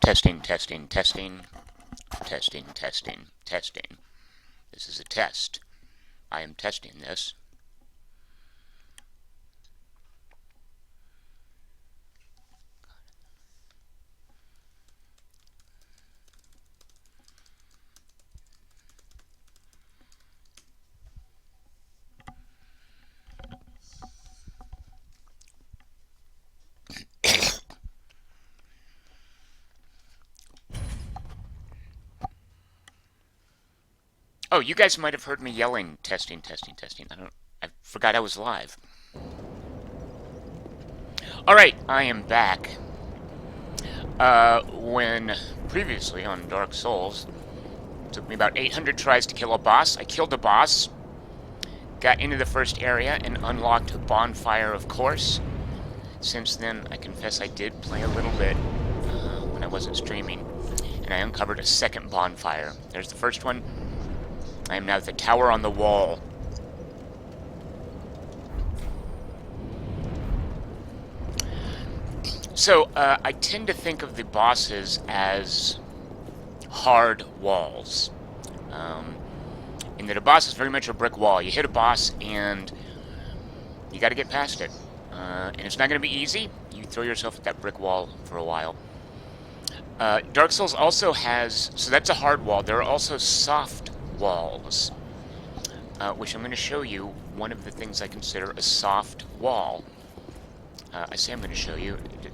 Testing, testing, testing, testing, testing, testing. This is a test. I am testing this. Oh, you guys might have heard me yelling, testing, testing, testing. I forgot I was live. Alright, I am back. When previously on Dark Souls, it took me about 800 tries to kill a boss. I killed a boss, got into the first area, and unlocked a bonfire, of course. Since then, I confess I did play a little bit when I wasn't streaming, and I uncovered a second bonfire. There's the first one. I am now at the tower on the wall. So, I tend to think of the bosses as hard walls. In that a boss is very much a brick wall. You hit a boss and you gotta get past it. And it's not gonna be easy. You throw yourself at that brick wall for a while. Dark Souls also has, so that's a hard wall. There are also soft walls, which I'm going to show you one of the things I consider a soft wall. I say I'm going to show you. Do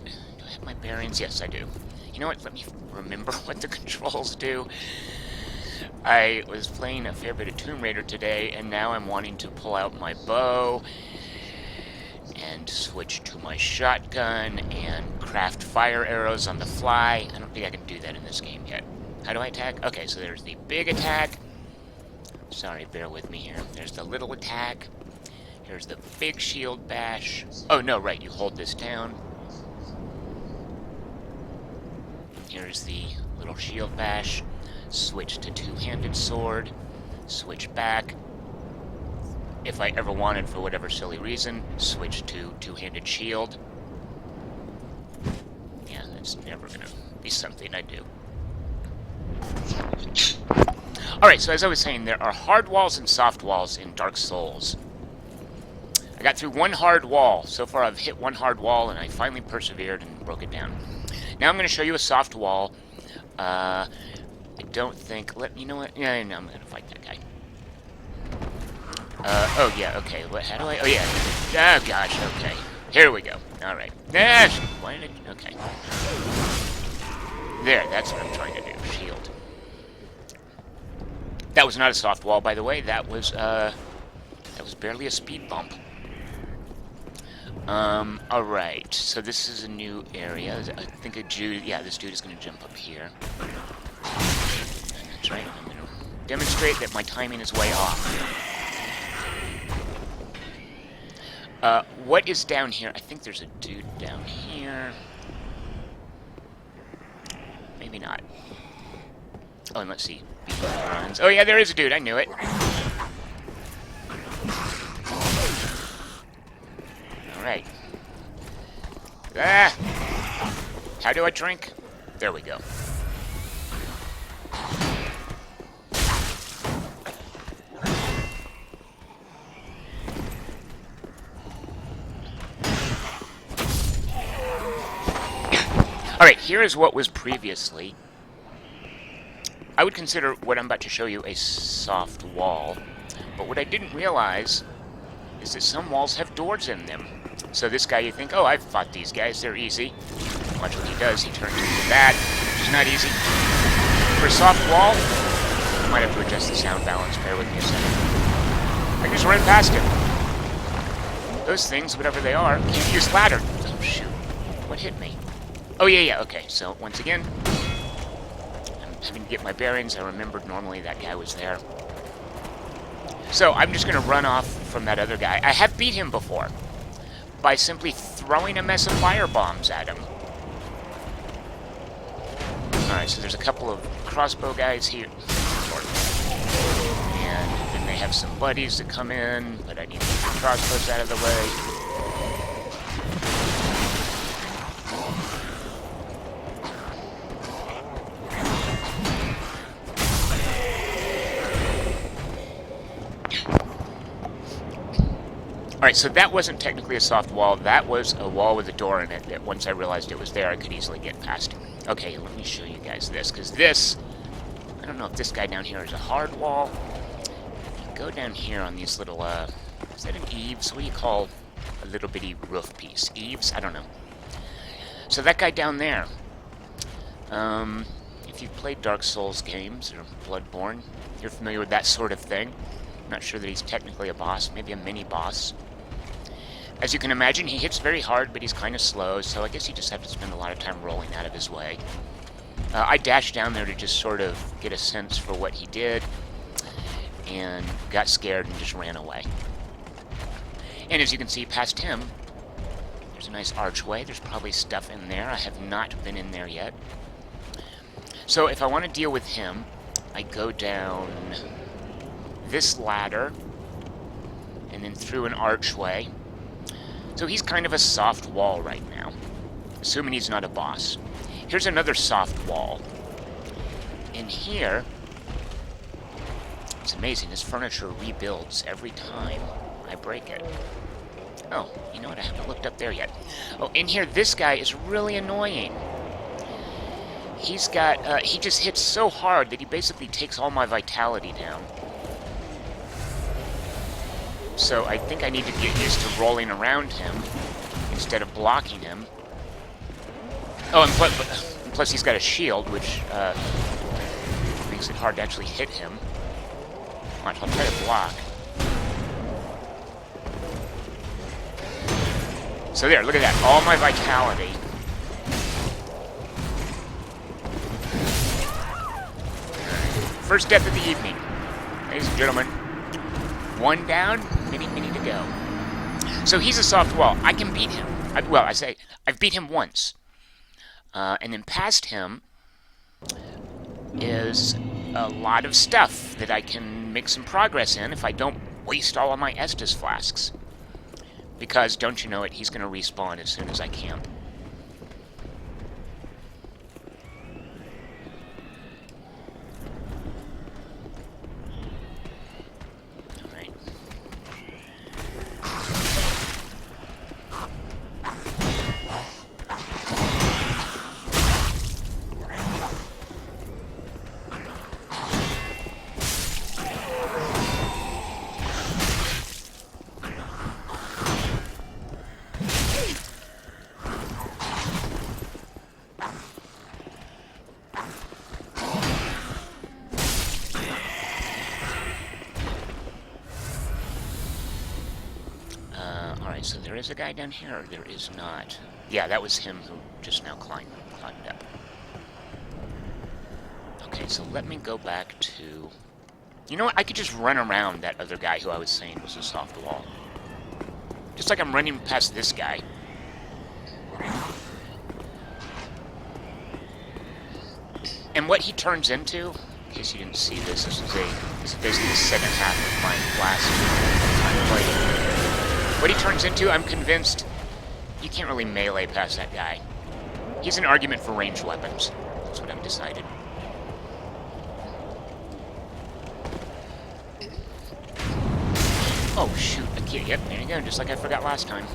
I have my bearings? Yes, I do. You know what? Let me remember what the controls do. I was playing a fair bit of Tomb Raider today, and now I'm wanting to pull out my bow and switch to my shotgun and craft fire arrows on the fly. I don't think I can do that in this game yet. How do I attack? Okay, so there's the big attack. Sorry, bear with me here. There's the little attack. Here's the big shield bash. Oh, no, right, you hold this down. Here's the little shield bash. Switch to two-handed sword. Switch back. If I ever wanted, for whatever silly reason, switch to two-handed shield. Yeah, that's never gonna be something I do. Alright, so as I was saying, there are hard walls and soft walls in Dark Souls. I got through one hard wall. So far I've hit one hard wall, and I finally persevered and broke it down. Now I'm going to show you a soft wall. I don't think... You know what? Yeah, no, I'm going to fight that guy. Oh, yeah, okay. How do I... Oh, yeah. Oh, gosh, okay. Here we go. Alright. Why did I... Okay. There, that's what I'm trying to do. Shield. That was not a soft wall, by the way. That was barely a speed bump. Alright. So this is a new area. I think a dude... Yeah, this dude is going to jump up here. That's right. I'm going to demonstrate that my timing is way off. What is down here? I think there's a dude down here. Maybe not. Oh, and let's see. Oh, yeah, there is a dude. I knew it. Alright. Ah! How do I drink? There we go. Alright, here is what was previously... I would consider what I'm about to show you a soft wall, but what I didn't realize is that some walls have doors in them. So this guy, you think, oh, I've fought these guys, they're easy. Watch what he does, he turns into that, which is not easy. For a soft wall, I might have to adjust the sound balance, bear with me a second. I can just run past him. Those things, whatever they are, can't use ladder. Oh, shoot. What hit me? Oh, yeah, okay, so once again, I'm having to get my bearings. I remembered normally that guy was there. So I'm just going to run off from that other guy. I have beat him before by simply throwing a mess of fire bombs at him. Alright, so there's a couple of crossbow guys here. And then they have some buddies that come in, but I need to get the crossbows out of the way. Alright, so that wasn't technically a soft wall. That was a wall with a door in it that once I realized it was there, I could easily get past. Okay, let me show you guys this, because this... I don't know if this guy down here is a hard wall. If you go down here on these little, is that an eaves? What do you call a little bitty roof piece? Eaves? I don't know. So that guy down there, if you've played Dark Souls games or Bloodborne, you're familiar with that sort of thing. I'm not sure that he's technically a boss, maybe a mini-boss. As you can imagine, he hits very hard, but he's kind of slow, so I guess you just have to spend a lot of time rolling out of his way. I dashed down there to just sort of get a sense for what he did, and got scared and just ran away. And as you can see, past him, there's a nice archway. There's probably stuff in there. I have not been in there yet. So if I want to deal with him, I go down this ladder, and then through an archway. So he's kind of a soft wall right now, assuming he's not a boss. Here's another soft wall. In here, it's amazing, this furniture rebuilds every time I break it. Oh, you know what, I haven't looked up there yet. Oh, in here, this guy is really annoying. He's got, he just hits so hard that he basically takes all my vitality down. So I think I need to get used to rolling around him instead of blocking him. Oh, and plus he's got a shield, which makes it hard to actually hit him. Watch, I'll try to block. So there, look at that. All my vitality. First death of the evening. Ladies and gentlemen. One down, many to go. So he's a soft wall. I can beat him. I've beat him once. And then past him is a lot of stuff that I can make some progress in if I don't waste all of my Estus flasks. Because, don't you know it, he's going to respawn as soon as I can. So there is a guy down here, or there is not? Yeah, that was him who just now climbed up. Okay, so let me go back to... You know what? I could just run around that other guy who I was saying was a soft wall. Just like I'm running past this guy. And what he turns into, in case you didn't see this, this is basically the second half of my last time playing. What he turns into, I'm convinced, you can't really melee past that guy. He's an argument for ranged weapons. That's what I've decided. Oh, shoot. A kid. Yep, there you go. Just like I forgot last time.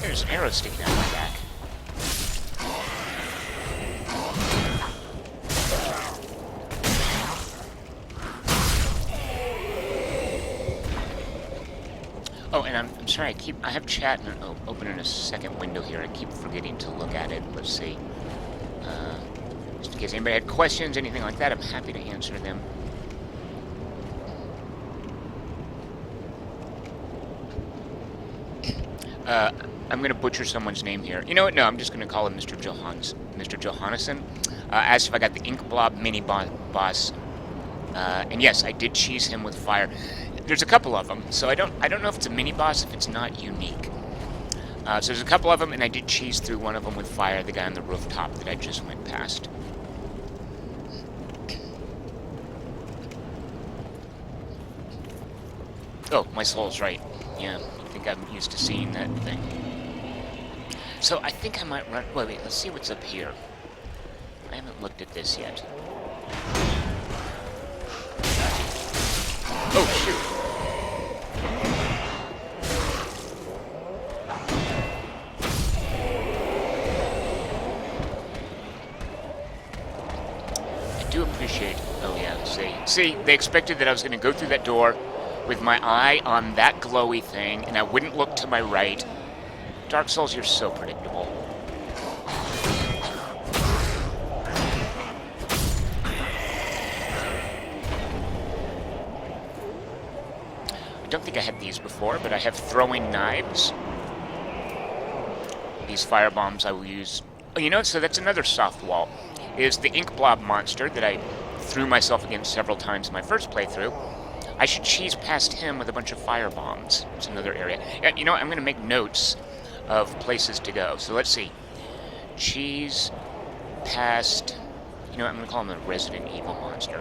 There's an arrow sticking out of my back. Oh, and I'm sorry, I have chat open in a second window here. I keep forgetting to look at it. Let's see. Just in case anybody had questions, anything like that, I'm happy to answer them. I'm going to butcher someone's name here. You know what? No, I'm just going to call him Mr. Johannesson. Asked if I got the Ink Blob mini boss. And yes, I did cheese him with fire. There's a couple of them, so I don't know if it's a mini boss, if it's not unique. So there's a couple of them, and I did cheese through one of them with fire, the guy on the rooftop that I just went past. Oh, my soul's right. Yeah, I think I'm used to seeing that thing. So I think I might run... Wait, let's see what's up here. I haven't looked at this yet. Oh, shoot. I do appreciate... Oh, yeah, see, they expected that I was going to go through that door with my eye on that glowy thing, and I wouldn't look to my right. Dark Souls, you're so predictable. I don't think I had these before, but I have throwing knives. These fire bombs I will use... Oh, you know, so that's another soft wall. Is the ink blob monster that I threw myself against several times in my first playthrough. I should cheese past him with a bunch of fire bombs. It's another area. Yeah, you know what? I'm going to make notes of places to go. So let's see. Cheese past... You know what? I'm going to call him the Resident Evil monster.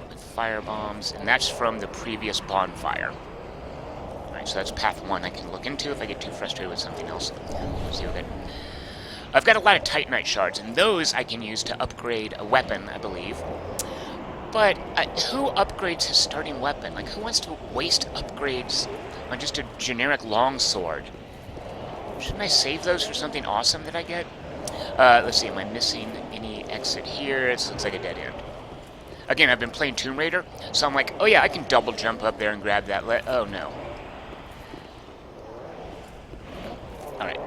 With fire bombs. And that's from the previous bonfire. Alright, so that's path 1 I can look into if I get too frustrated with something else. Let's see what that... I've got a lot of Titanite shards, and those I can use to upgrade a weapon, I believe. But who upgrades his starting weapon? Like, who wants to waste upgrades on just a generic longsword? Shouldn't I save those for something awesome that I get? Let's see, am I missing any exit here? This looks like a dead end. Again, I've been playing Tomb Raider, so I'm like, oh yeah, I can double jump up there and grab that. Oh no. Alright.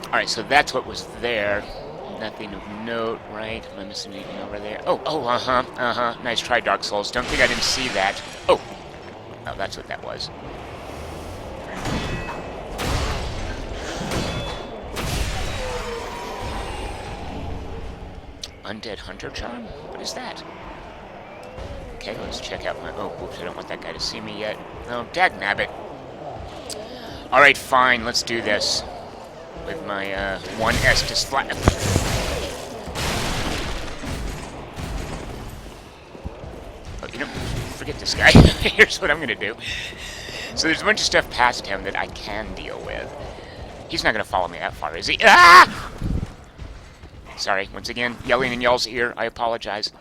Alright, so that's what was there. Nothing of note, right? Am I missing anything over there? Oh, Nice try, Dark Souls. Don't think I didn't see that. Oh, that's what that was. Undead Hunter Charm? What is that? Okay, let's check out my... Oh, whoops, I don't want that guy to see me yet. Oh, dagnabbit. Alright, fine, let's do this. With my, 1 Estus flat... Oh, you know, forget this guy. Here's what I'm gonna do. So there's a bunch of stuff past him that I can deal with. He's not gonna follow me that far, is he? Ah! Sorry, once again, yelling in y'all's ear. I apologize.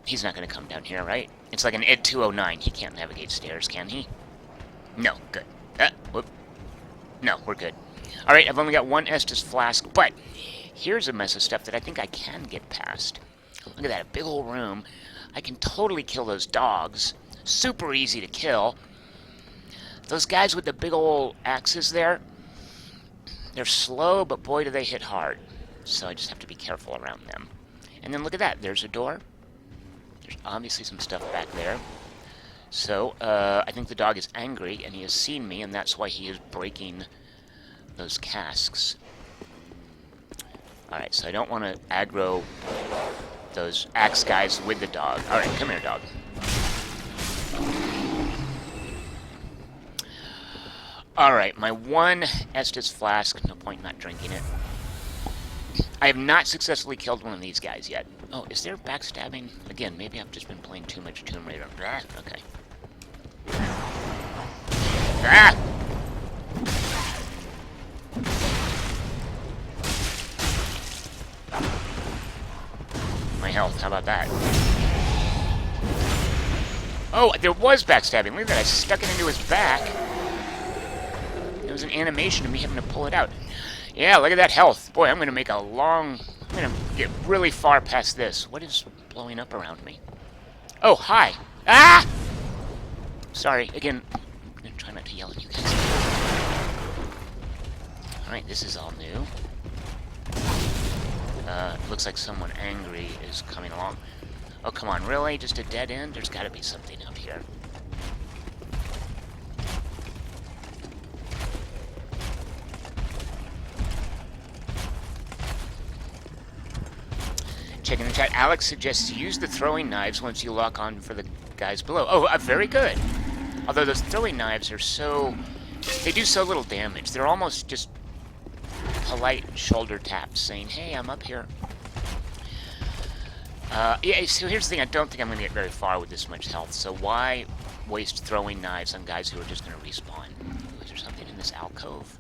He's not gonna come down here, right? It's like an Ed 209. He can't navigate stairs, can he? No, good. Whoop. No, we're good. Alright, I've only got 1 Estus flask, but here's a mess of stuff that I think I can get past. Look at that, a big old room. I can totally kill those dogs. Super easy to kill. Those guys with the big old axes there, they're slow, but boy do they hit hard. So I just have to be careful around them. And then look at that, there's a door. There's obviously some stuff back there. So, I think the dog is angry, and he has seen me, and that's why he is breaking those casks. Alright, so I don't want to aggro those axe guys with the dog. Alright, come here, dog. Alright, my 1 Estus flask. No point not drinking it. I have not successfully killed one of these guys yet. Oh, is there backstabbing? Again, maybe I've just been playing too much Tomb Raider. Okay. Ah! My health, how about that? Oh, there was backstabbing. Look at that, I stuck it into his back. It was an animation of me having to pull it out. Yeah, look at that health. Boy, I'm going to make a long... I'm going to get really far past this. What is blowing up around me? Oh, hi. Ah! Sorry, again, I'm going to try not to yell at you guys. Alright, this is all new. Looks like someone angry is coming along. Oh, come on, really? Just a dead end? There's got to be something out here. Checking the chat, Alex suggests use the throwing knives once you lock on for the guys below. Oh, very good. Although those throwing knives are so... They do so little damage. They're almost just polite shoulder taps saying, hey, I'm up here. Yeah, so here's the thing. I don't think I'm going to get very far with this much health, so why waste throwing knives on guys who are just going to respawn? Ooh, is there something in this alcove?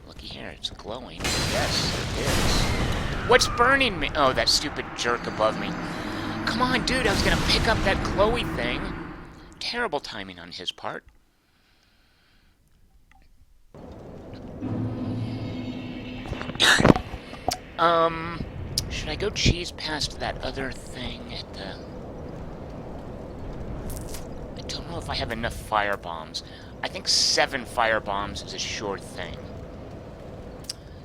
Looky here, it's glowing. Yes, it is. What's burning me? Oh, that stupid jerk above me. Come on, dude, I was going to pick up that glowy thing. Terrible timing on his part. Should I go cheese past that other thing at the... I don't know if I have enough fire bombs. I think 7 fire bombs is a sure thing.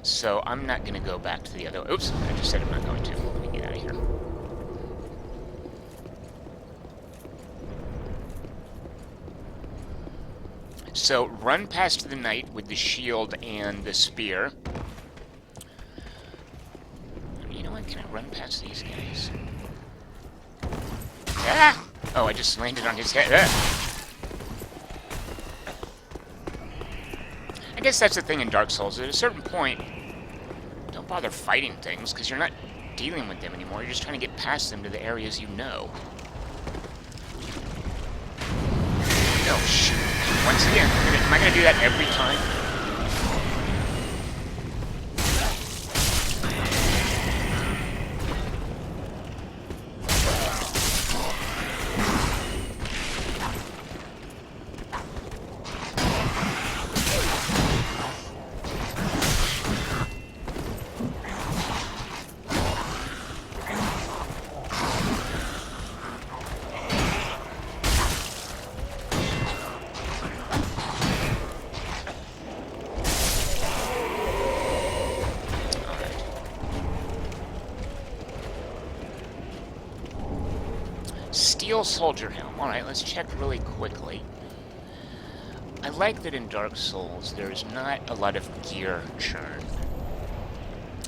So I'm not going to go back to the other... Oops, I just said I'm not going to. Let me get out of here. So run past the knight with the shield and the spear. You know what? Can I run past these guys? Ah! Oh, I just landed on his head. Ah! I guess that's the thing in Dark Souls. At a certain point, don't bother fighting things, because you're not dealing with them anymore. You're just trying to get past them to the areas you know. No, shoot. Once again, am I going to do that every time? Steel soldier helm. Alright, let's check really quickly. I like that in Dark Souls there's not a lot of gear churn.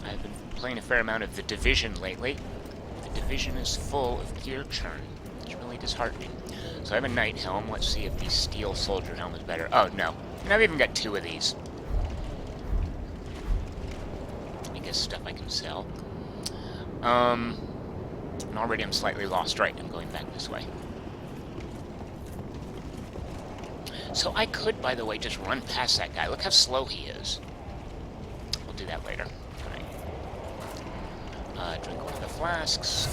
I've been playing a fair amount of The Division lately. The Division is full of gear churn. It's really disheartening. So I have a knight helm. Let's see if the steel soldier helm is better. Oh, no. And I've even got 2 of these. I guess stuff I can sell. And already I'm slightly lost. Right, I'm going back this way. So I could, by the way, just run past that guy. Look how slow he is. We'll do that later. Alright. Drink one of the flasks.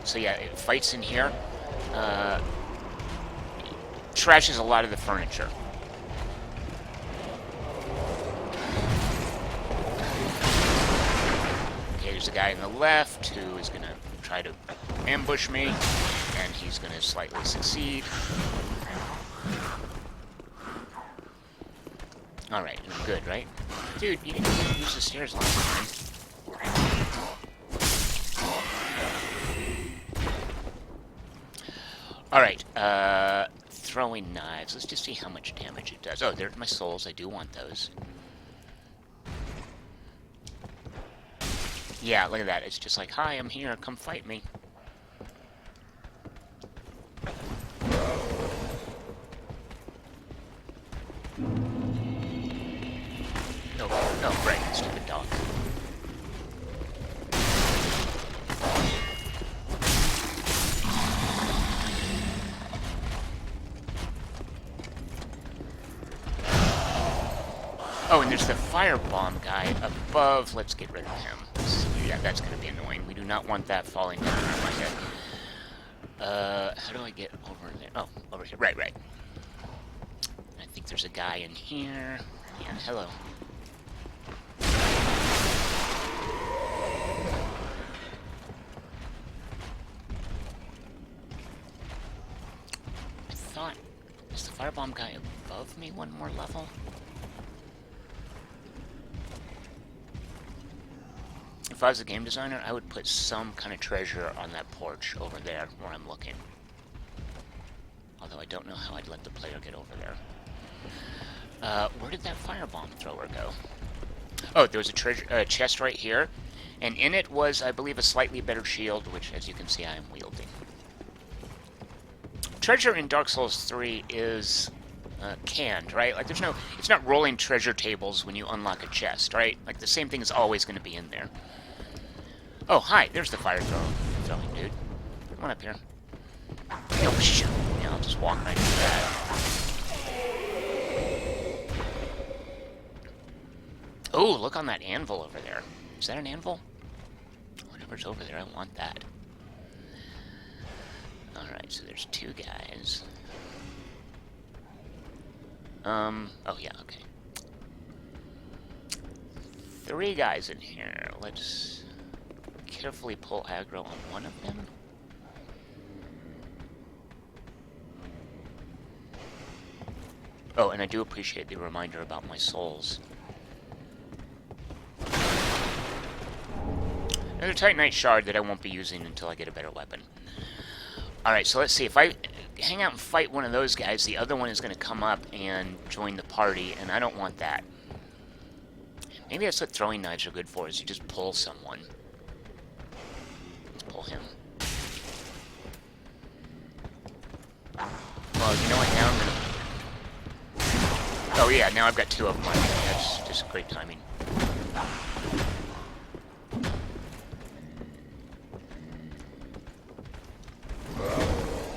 So yeah, it fights in here. Trashes a lot of the furniture. There's a guy on the left who is going to try to ambush me, and he's going to slightly succeed. Alright, good, right? Dude, you didn't even use the stairs last time. Alright, throwing knives. Let's just see how much damage it does. Oh, there's my souls. I do want those. Yeah, look at that. It's just like, hi, I'm here. Come fight me. No, great. Stupid dog. Oh, and there's the firebomb guy above. Let's get rid of him. Yeah, that's going to be annoying. We do not want that falling down on my head. How do I get over there? Oh, over here. Right. I think there's a guy in here. Yeah, hello. I thought... Is the firebomb guy above me one more level? If I was a game designer, I would put some kind of treasure on that porch over there where I'm looking. Although I don't know how I'd let the player get over there. Where did that firebomb thrower go? Oh, there was a treasure chest right here. And in it was, I believe, a slightly better shield, which, as you can see, I am wielding. Treasure in Dark Souls 3 is canned, right? Like, there's no... It's not rolling treasure tables when you unlock a chest, right? Like, the same thing is always going to be in there. Oh, hi. There's the fire throwing dude. Come on up here. Oh, shoot. Yeah, I'll just walk right into that. Oh, look on that anvil over there. Is that an anvil? Whatever's over there, I want that. Alright, so there's 2 guys. Oh yeah, okay. 3 guys in here. Let's carefully pull aggro on one of them. Oh, and I do appreciate the reminder about my souls. Another Titanite shard that I won't be using until I get a better weapon. Alright, so let's see. If I hang out and fight one of those guys, the other one is going to come up and join the party, and I don't want that. Maybe that's what throwing knives are good for, is you just pull someone. Let's pull him. Well, you know what? Now I'm going to... Oh yeah, now I've got 2 of them on me. That's just great timing.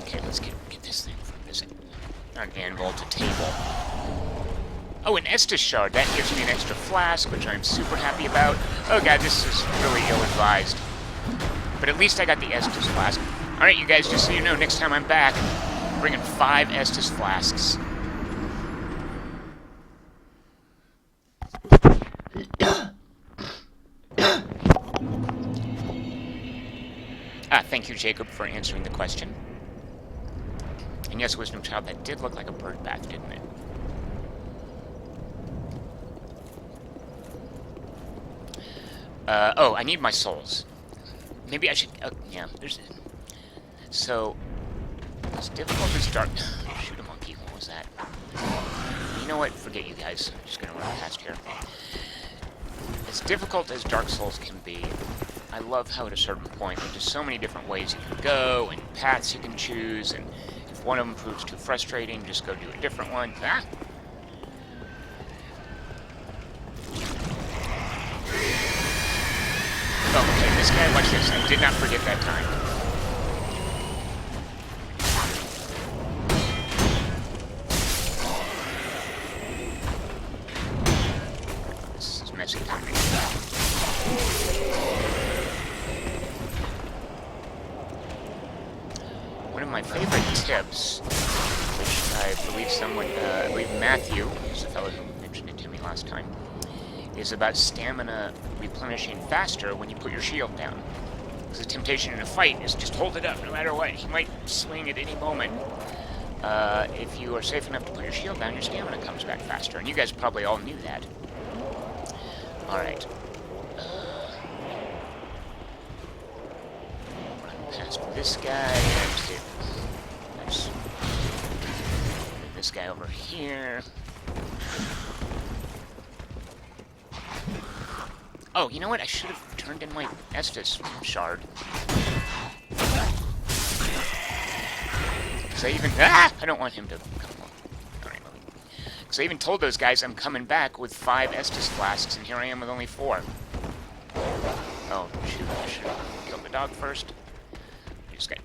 Okay, let's get this thing from this anvil to table. Oh, an Estus shard. That gives me an extra flask, which I'm super happy about. Oh god, this is really ill-advised. But at least I got the Estus flask. Alright, you guys, just so you know, next time I'm back, I'm bringing 5 Estus flasks. Thank you, Jacob, for answering the question. And yes, Wisdom Child, that did look like a bird bath, didn't it? Oh, I need my souls. Maybe I should... yeah, there's... So, as difficult as Dark... Shoot a monkey, what was that? You know what? Forget you guys. I'm just gonna run past here. As difficult as Dark Souls can be, I love how at a certain point there's just so many different ways you can go, and paths you can choose, and if one of them proves too frustrating, just go do a different one. Ah! Oh, okay, this guy, watch this. I did not forget that time. This is messy timing. One of my favorite tips, which I believe I believe Matthew, is the fellow who mentioned it to me last time, is about stamina replenishing faster when you put your shield down. Because the temptation in a fight is just hold it up no matter what. He might swing at any moment. If you are safe enough to put your shield down, your stamina comes back faster. And you guys probably all knew that. Alright. Run past this guy. That's it. Nice. This guy over here. Oh, you know what? I should have turned in my Estus shard. Because I even... Ah! I don't want him to come along. Alright, because I even told those guys I'm coming back with 5 Estus flasks, and here I am with only 4. Oh, shoot. I should have killed the dog first. I just got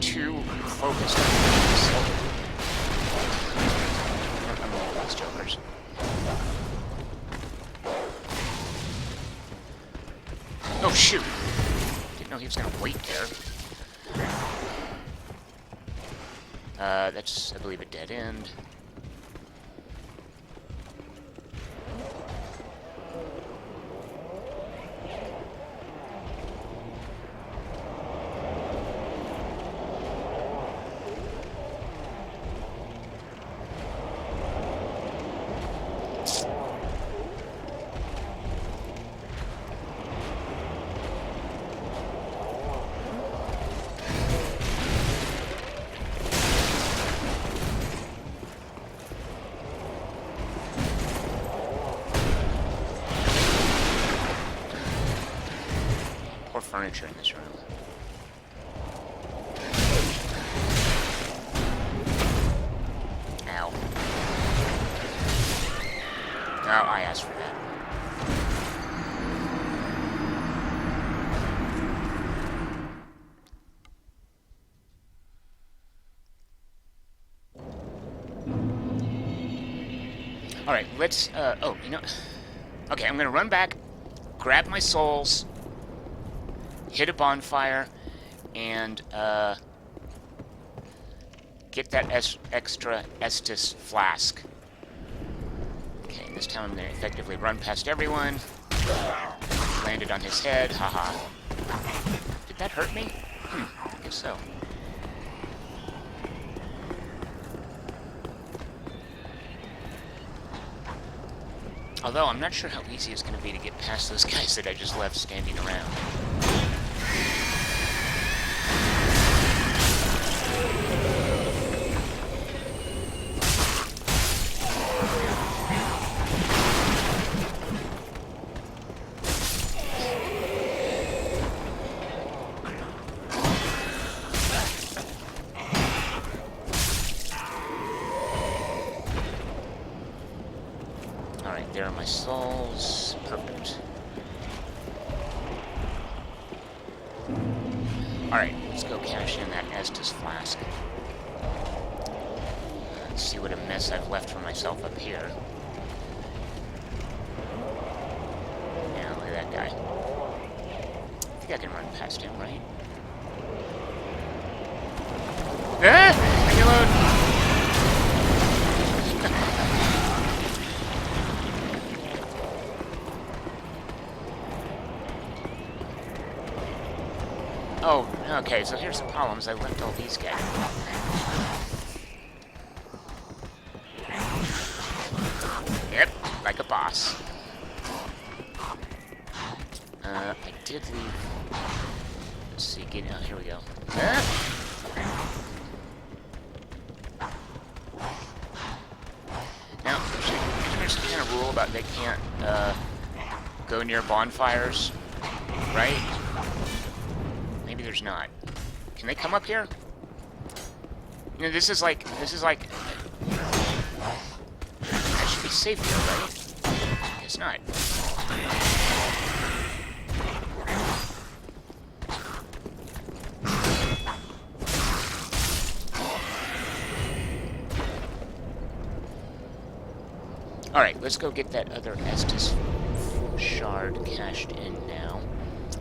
too focused on this. I'm all these jokers. Oh, shoot. Didn't know he was going to wait there. That's, I believe, a dead end. Furniture in this room. Ow. No, I asked for that. Alright, let's, oh, you know... Okay, I'm gonna run back, grab my souls, hit a bonfire, and, get that extra Estus flask. Okay, this time I'm gonna effectively run past everyone. Landed on his head, haha. Did that hurt me? I guess so. Although, I'm not sure how easy it's going to be to get past those guys that I just left standing around. Alright, there are my souls. Perfect. Alright, let's go cash in that Estus flask. Let's see what a mess I've left for myself up here. Yeah, look at that guy. I think I can run past him, right? Ah! Reload! Oh, okay, so here's the problems. I left all these guys. Yep, like a boss. I did leave... Let's see, get out. Here we go. Now, isn't there some kind of rule about they can't, go near bonfires? Right? Maybe there's not. Can they come up here? You know, this is like... I should be safe here, right? Guess not. Alright, let's go get that other Estus shard cashed in now.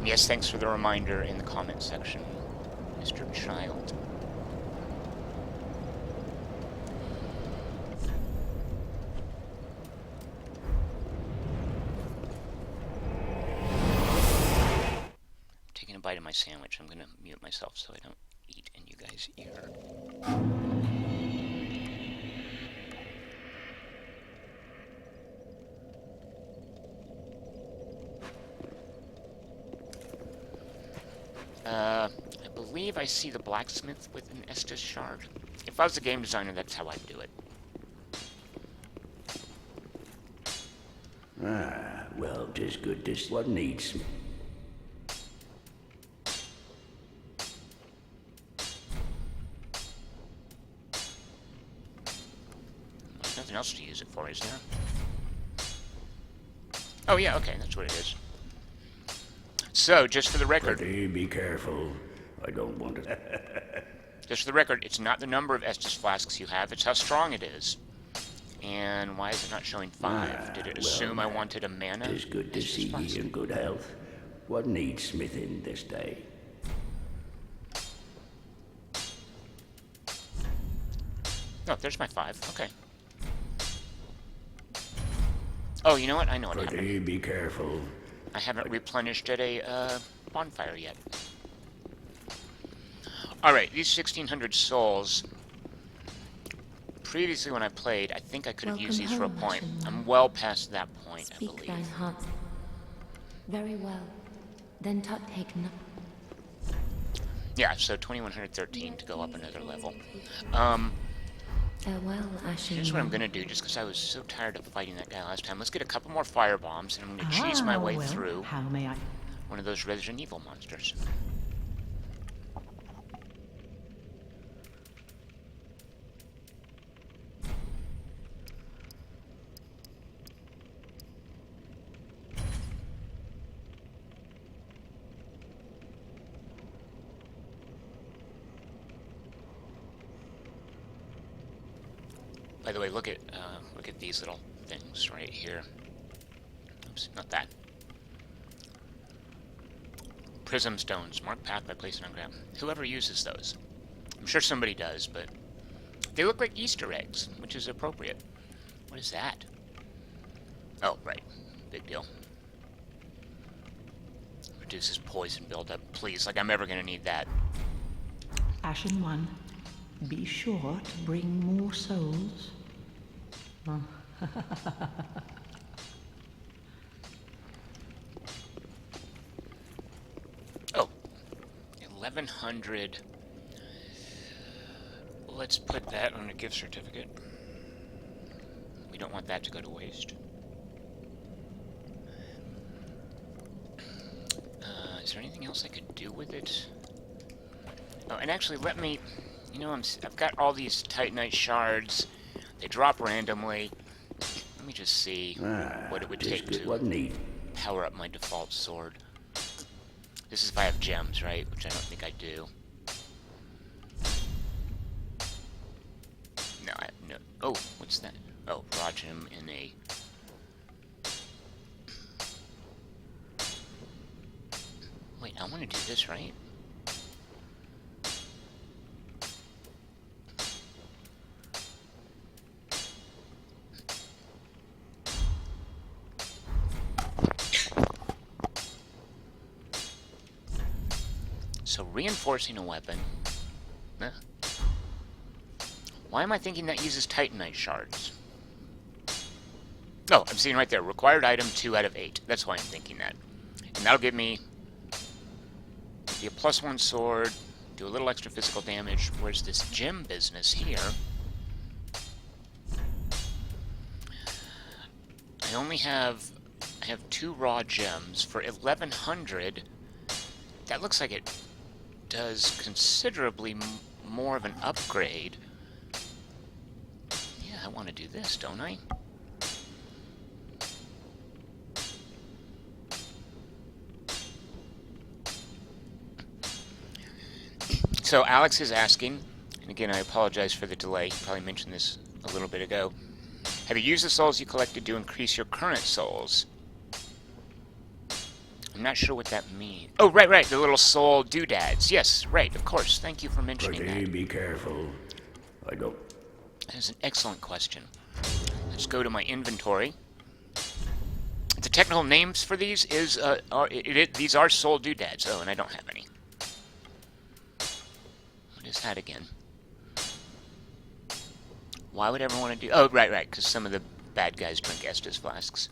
Yes, thanks for the reminder in the comment section, Mr. Child. Taking a bite of my sandwich. I'm gonna mute myself so I don't eat in you guys' ear. I believe I see the blacksmith with an Estus shard. If I was a game designer, that's how I'd do it. Ah, well, 'tis good this what needs. There's nothing else to use it for, is there? Oh yeah, okay, that's what it is. So, just for the record... Be careful. I don't want it. Just for the record, it's not the number of Estus flasks you have, it's how strong it is. And why is it not showing 5? Did it assume I wanted a mana? 'Tis good to see ye in good health. What needs smithing this day? Oh, there's my 5. Okay. Oh, you know what? I know what happened. Be careful. I haven't replenished at a bonfire yet. Alright, these 1600 souls. Previously when I played, I think I could have used these for a point. I'm well past that point, I believe. Thine heart. Very well. Then take no. Yeah, so 2113 to go up another level. Farewell, Ashen. Here's what I'm gonna do, just because I was so tired of fighting that guy last time. Let's get a couple more fire bombs, and I'm gonna cheese my way through How may I? one of those Resident Evil monsters. By the way, look at these little things right here. Oops, not that. Prism stones. Mark path by placing on ground. Whoever uses those. I'm sure somebody does, but they look like Easter eggs, which is appropriate. What is that? Oh, right. Big deal. Reduces poison buildup. Please, like I'm ever gonna need that. Ashen One, be sure to bring more souls. Oh, 1100. Let's put that on a gift certificate. We don't want that to go to waste. Is there anything else I could do with it? Oh, and actually, let me... You know, I've got all these Titanite shards. They drop randomly. Let me just see what it would take to power up my default sword. This is if I have gems, right? Which I don't think I do. No, I have no... Oh, what's that? Oh, raw gem in a... Wait, I want to do this, right? So reinforcing a weapon. Huh? Why am I thinking that uses Titanite shards? Oh, I'm seeing right there. Required item 2 out of 8. That's why I'm thinking that. And that'll give me be a +1 sword, do a little extra physical damage. Where's this gem business here? I have 2 raw gems for 1100. That looks like it does considerably more of an upgrade. Yeah, I want to do this, don't I? So Alex is asking, and again I apologize for the delay, he probably mentioned this a little bit ago. Have you used the souls you collected to increase your current souls? I'm not sure what that means. Oh, right, the little soul doodads. Yes, right, of course. Thank you for mentioning that. Be careful. I don't... That is an excellent question. Let's go to my inventory. The technical names for these is, these are soul doodads. Oh, and I don't have any. What is that again? Why would everyone want to do... Oh, right, because some of the bad guys drink Estus flasks.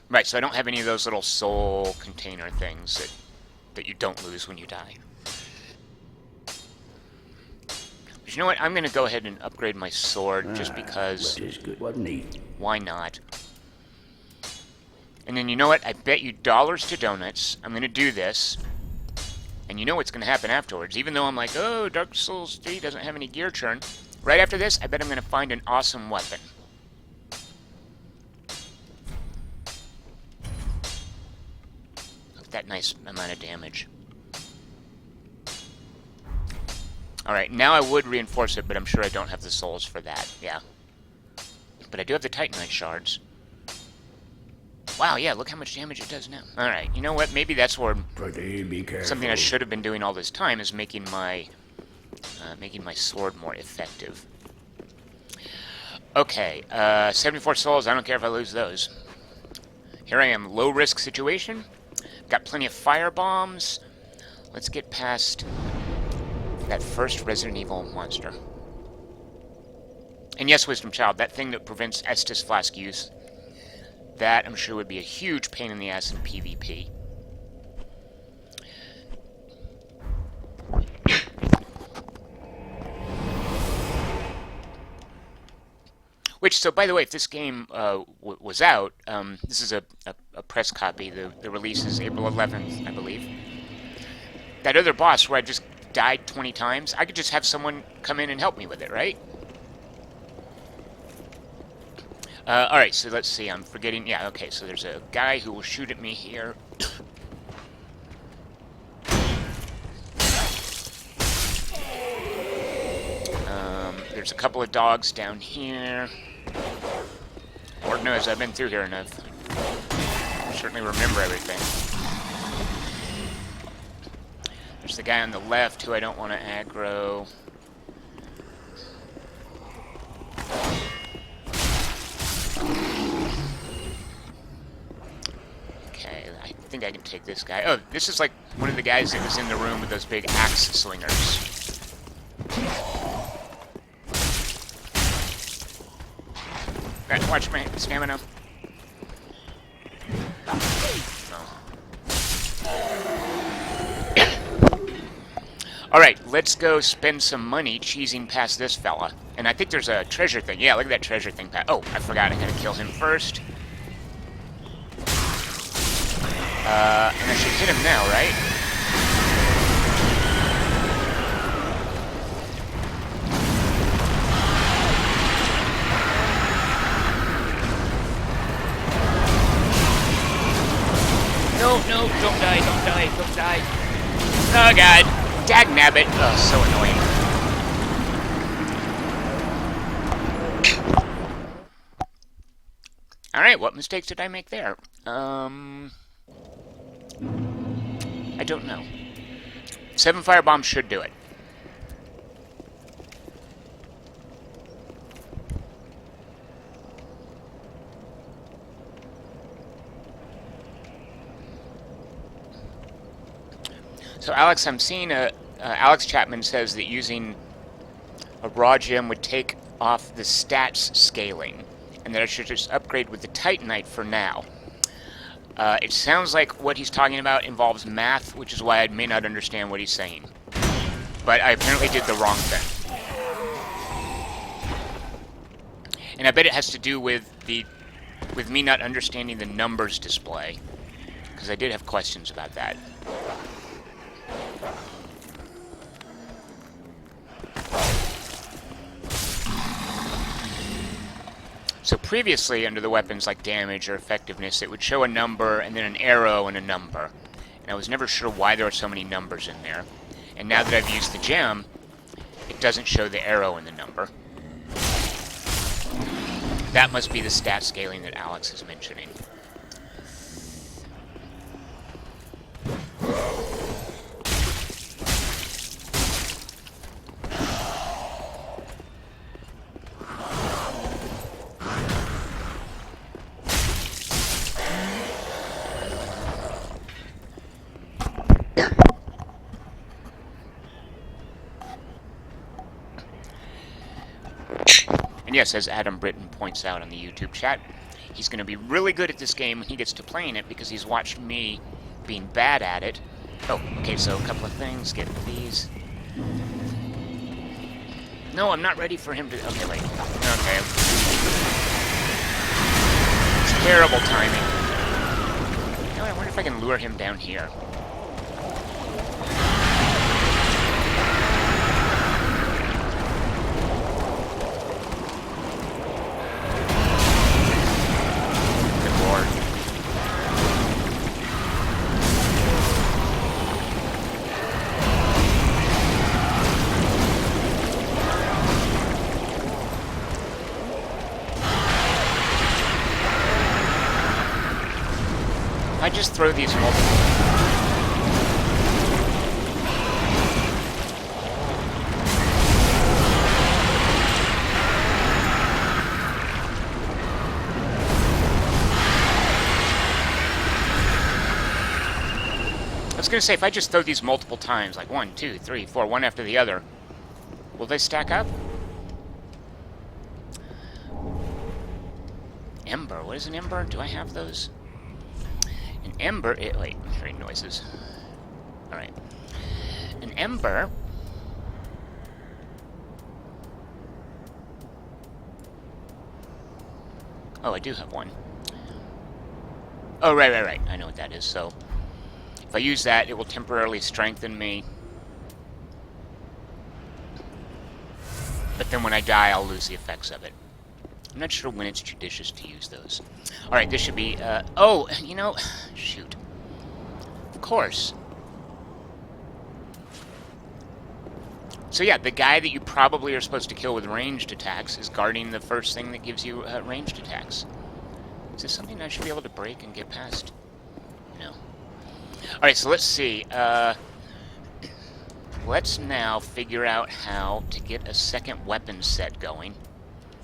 Right, so I don't have any of those little soul container things that you don't lose when you die. But you know what? I'm going to go ahead and upgrade my sword just because... What is good? What neat? Why not? And then you know what? I bet you dollars to donuts I'm going to do this. And you know what's going to happen afterwards. Even though I'm like, oh, Dark Souls 3 doesn't have any gear churn. Right after this, I bet I'm going to find an awesome weapon. Look at that nice amount of damage. Alright, now I would reinforce it, but I'm sure I don't have the souls for that. Yeah. But I do have the Titanite shards. Wow, yeah, look how much damage it does now. Alright, you know what? Maybe that's where something I should have been doing all this time is making my sword more effective. Okay, 74 souls. I don't care if I lose those. Here I am, low-risk situation. Got plenty of fire bombs. Let's get past that first Resident Evil monster. And yes, Wisdom Child, that thing that prevents Estus Flask use, that I'm sure would be a huge pain in the ass in PvP. Which, so by the way, if this game was out, this is a press copy. The release is April 11th, I believe. That other boss where I just died 20 times, I could just have someone come in and help me with it, right? Alright, so let's see, I'm forgetting, yeah, okay, so there's a guy who will shoot at me here. there's a couple of dogs down here. Lord knows I've been through here enough. I certainly remember everything. There's the guy on the left who I don't want to aggro. Okay, I think I can take this guy. Oh, this is like one of the guys that was in the room with those big axe slingers. Right, watch my stamina. Alright, let's go spend some money cheesing past this fella. And I think there's a treasure thing. Yeah, look at that treasure thing. Oh, I forgot. I gotta kill him first. And I should hit him now, right? No, no, don't die, don't die, don't die. Oh, God. Dagnabbit. Oh, so annoying. Alright, what mistakes did I make there? I don't know. 7 firebombs should do it. So Alex, I'm seeing Alex Chapman says that using a raw gem would take off the stats scaling, and that I should just upgrade with the Titanite for now. It sounds like what he's talking about involves math, which is why I may not understand what he's saying. But I apparently did the wrong thing. And I bet it has to do with me not understanding the numbers display, because I did have questions about that. So previously, under the weapons like damage or effectiveness, it would show a number and then an arrow and a number. And I was never sure why there were so many numbers in there. And now that I've used the gem, it doesn't show the arrow and the number. That must be the stat scaling that Alex is mentioning. And yes, as Adam Britton points out on the YouTube chat, he's going to be really good at this game when he gets to playing it because he's watched me being bad at it. Oh, okay, so a couple of things. Get these. No, I'm not ready for him to... Okay, wait. Okay. It's terrible timing. You know, I wonder if I can lure him down here. I just throw these multiple. I was gonna say, if I just throw these multiple times, like 1, 2, 3, 4, one after the other, will they stack up? Ember. What is an ember? Do I have those? An ember... wait, I'm hearing noises. Alright. An ember... Oh, I do have one. Oh, right. I know what that is. So, if I use that, it will temporarily strengthen me. But then when I die, I'll lose the effects of it. I'm not sure when it's judicious to use those. Alright, this should be, oh, you know, shoot. Of course. So yeah, the guy that you probably are supposed to kill with ranged attacks is guarding the first thing that gives you ranged attacks. Is this something I should be able to break and get past? No. Alright, so let's see. Let's now figure out how to get a second weapon set going.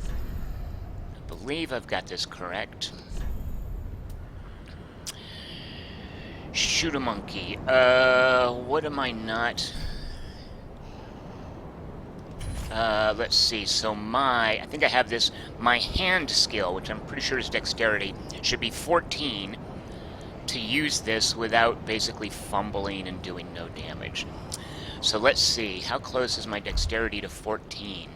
I believe I've got this correct. Shoot a monkey. What am I not? Let's see. So I think I have this. My hand skill, which I'm pretty sure is dexterity, should be 14 to use this without basically fumbling and doing no damage. So let's see. How close is my dexterity to 14?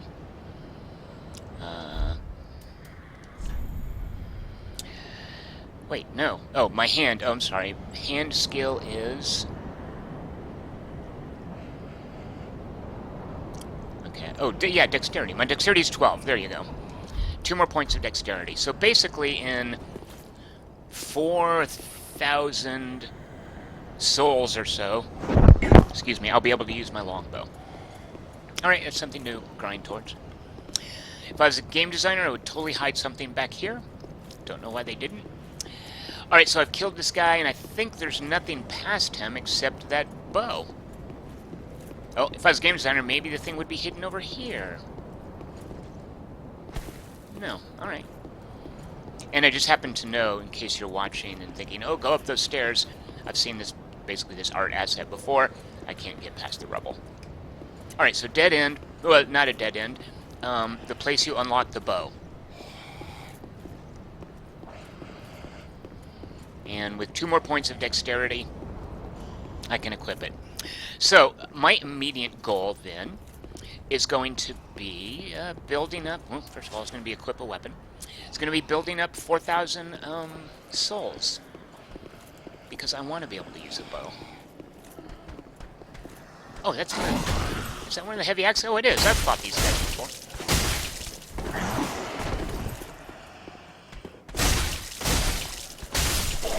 Wait, no. Oh, my hand. Oh, I'm sorry. Hand skill is... Okay. Oh, yeah, dexterity. My dexterity is 12. There you go. 2 more points of dexterity. So basically in 4,000 souls or so, excuse me, I'll be able to use my longbow. Alright, that's something to grind towards. If I was a game designer, I would totally hide something back here. Don't know why they didn't. Alright, so I've killed this guy, and I think there's nothing past him except that bow. Oh, if I was a game designer, maybe the thing would be hidden over here. No, alright. And I just happen to know, in case you're watching and thinking, oh, go up those stairs. I've seen this, basically this art asset before. I can't get past the rubble. Alright, so dead end. Well, not a dead end. The place you unlock the bow. And with 2 more points of dexterity, I can equip it. So, my immediate goal, then, is going to be building up... Well, first of all, it's going to be equip a weapon. It's going to be building up 4,000 souls. Because I want to be able to use a bow. Oh, that's good. Is that one of the heavy axes? Oh, it is. I've fought these guys before.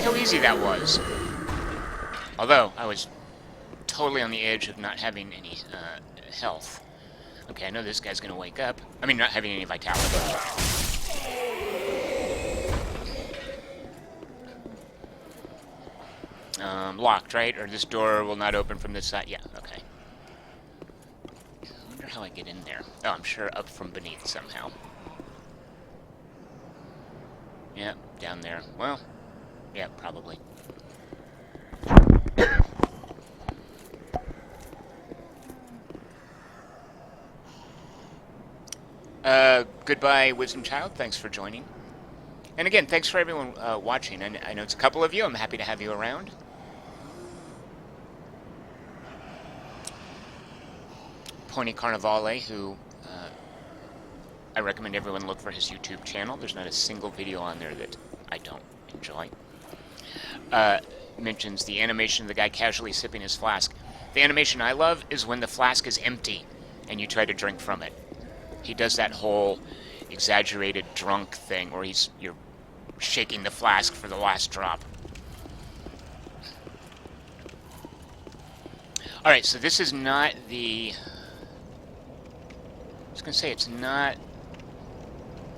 How easy that was. Although, I was totally on the edge of not having any health. Okay, I know this guy's gonna wake up. I mean, not having any vitality. Locked, right? Or this door will not open from this side? Yeah, okay. I wonder how I get in there. Oh, I'm sure up from beneath somehow. Yeah, down there. Well... yeah, probably. Goodbye, Wisdom Child. Thanks for joining. And again, thanks for everyone watching. I know it's a couple of you. I'm happy to have you around. Pony Carnivale, who I recommend everyone look for his YouTube channel. There's not a single video on there that I don't enjoy. Mentions the animation of the guy casually sipping his flask. The animation I love is when the flask is empty and you try to drink from it. He does that whole exaggerated drunk thing where you're shaking the flask for the last drop. Alright, so this is not the... I was going to say, it's not...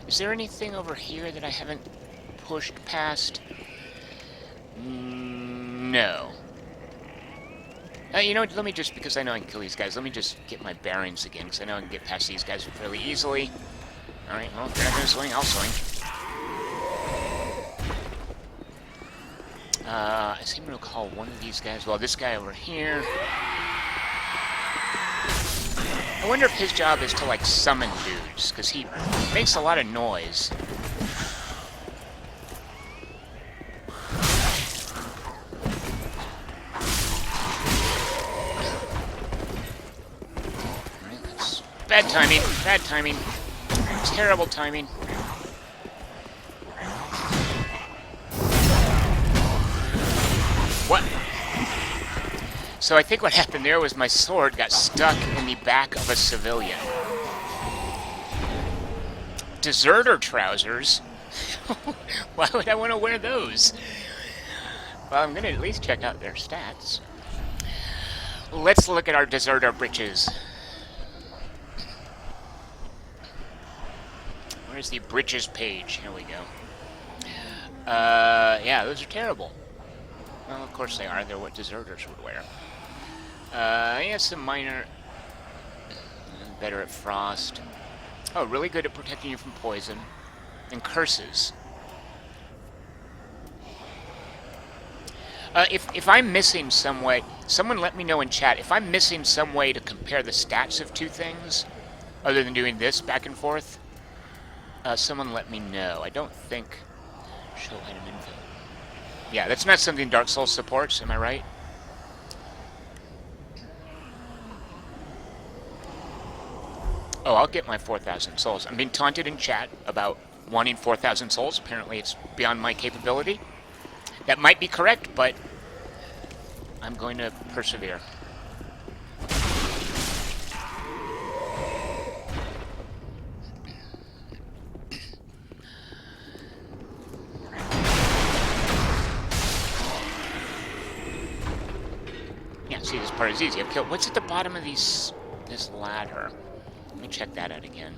Is there anything over here that I haven't pushed past? No. You know what, let me just, because I know I can kill these guys, let me just get my bearings again, because I know I can get past these guys fairly easily. Alright, well, if they're not going to swing, I'll swing. I seem to recall one of these guys, well, this guy over here. I wonder if his job is to, like, summon dudes, because he makes a lot of noise. Bad timing, bad timing, terrible timing. What? So I think what happened there was my sword got stuck in the back of a civilian. Deserter trousers? Why would I want to wear those? Well, I'm going to at least check out their stats. Let's look at our deserter breeches. Where's the britches page? Here we go. Yeah, those are terrible. Well, of course they are. They're what deserters would wear. Yeah, some minor... better at frost. Oh, really good at protecting you from poison. And curses. If I'm missing some way... Someone let me know in chat. If I'm missing some way to compare the stats of two things, other than doing this back and forth, someone let me know. I don't think... Show item info. Yeah, that's not something Dark Souls supports, am I right? Oh, I'll get my 4,000 souls. I'm being taunted in chat about wanting 4,000 souls. Apparently it's beyond my capability. That might be correct, but I'm going to persevere. Yeah, see, this part is easy. I've killed... What's at the bottom of this ladder? Let me check that out again.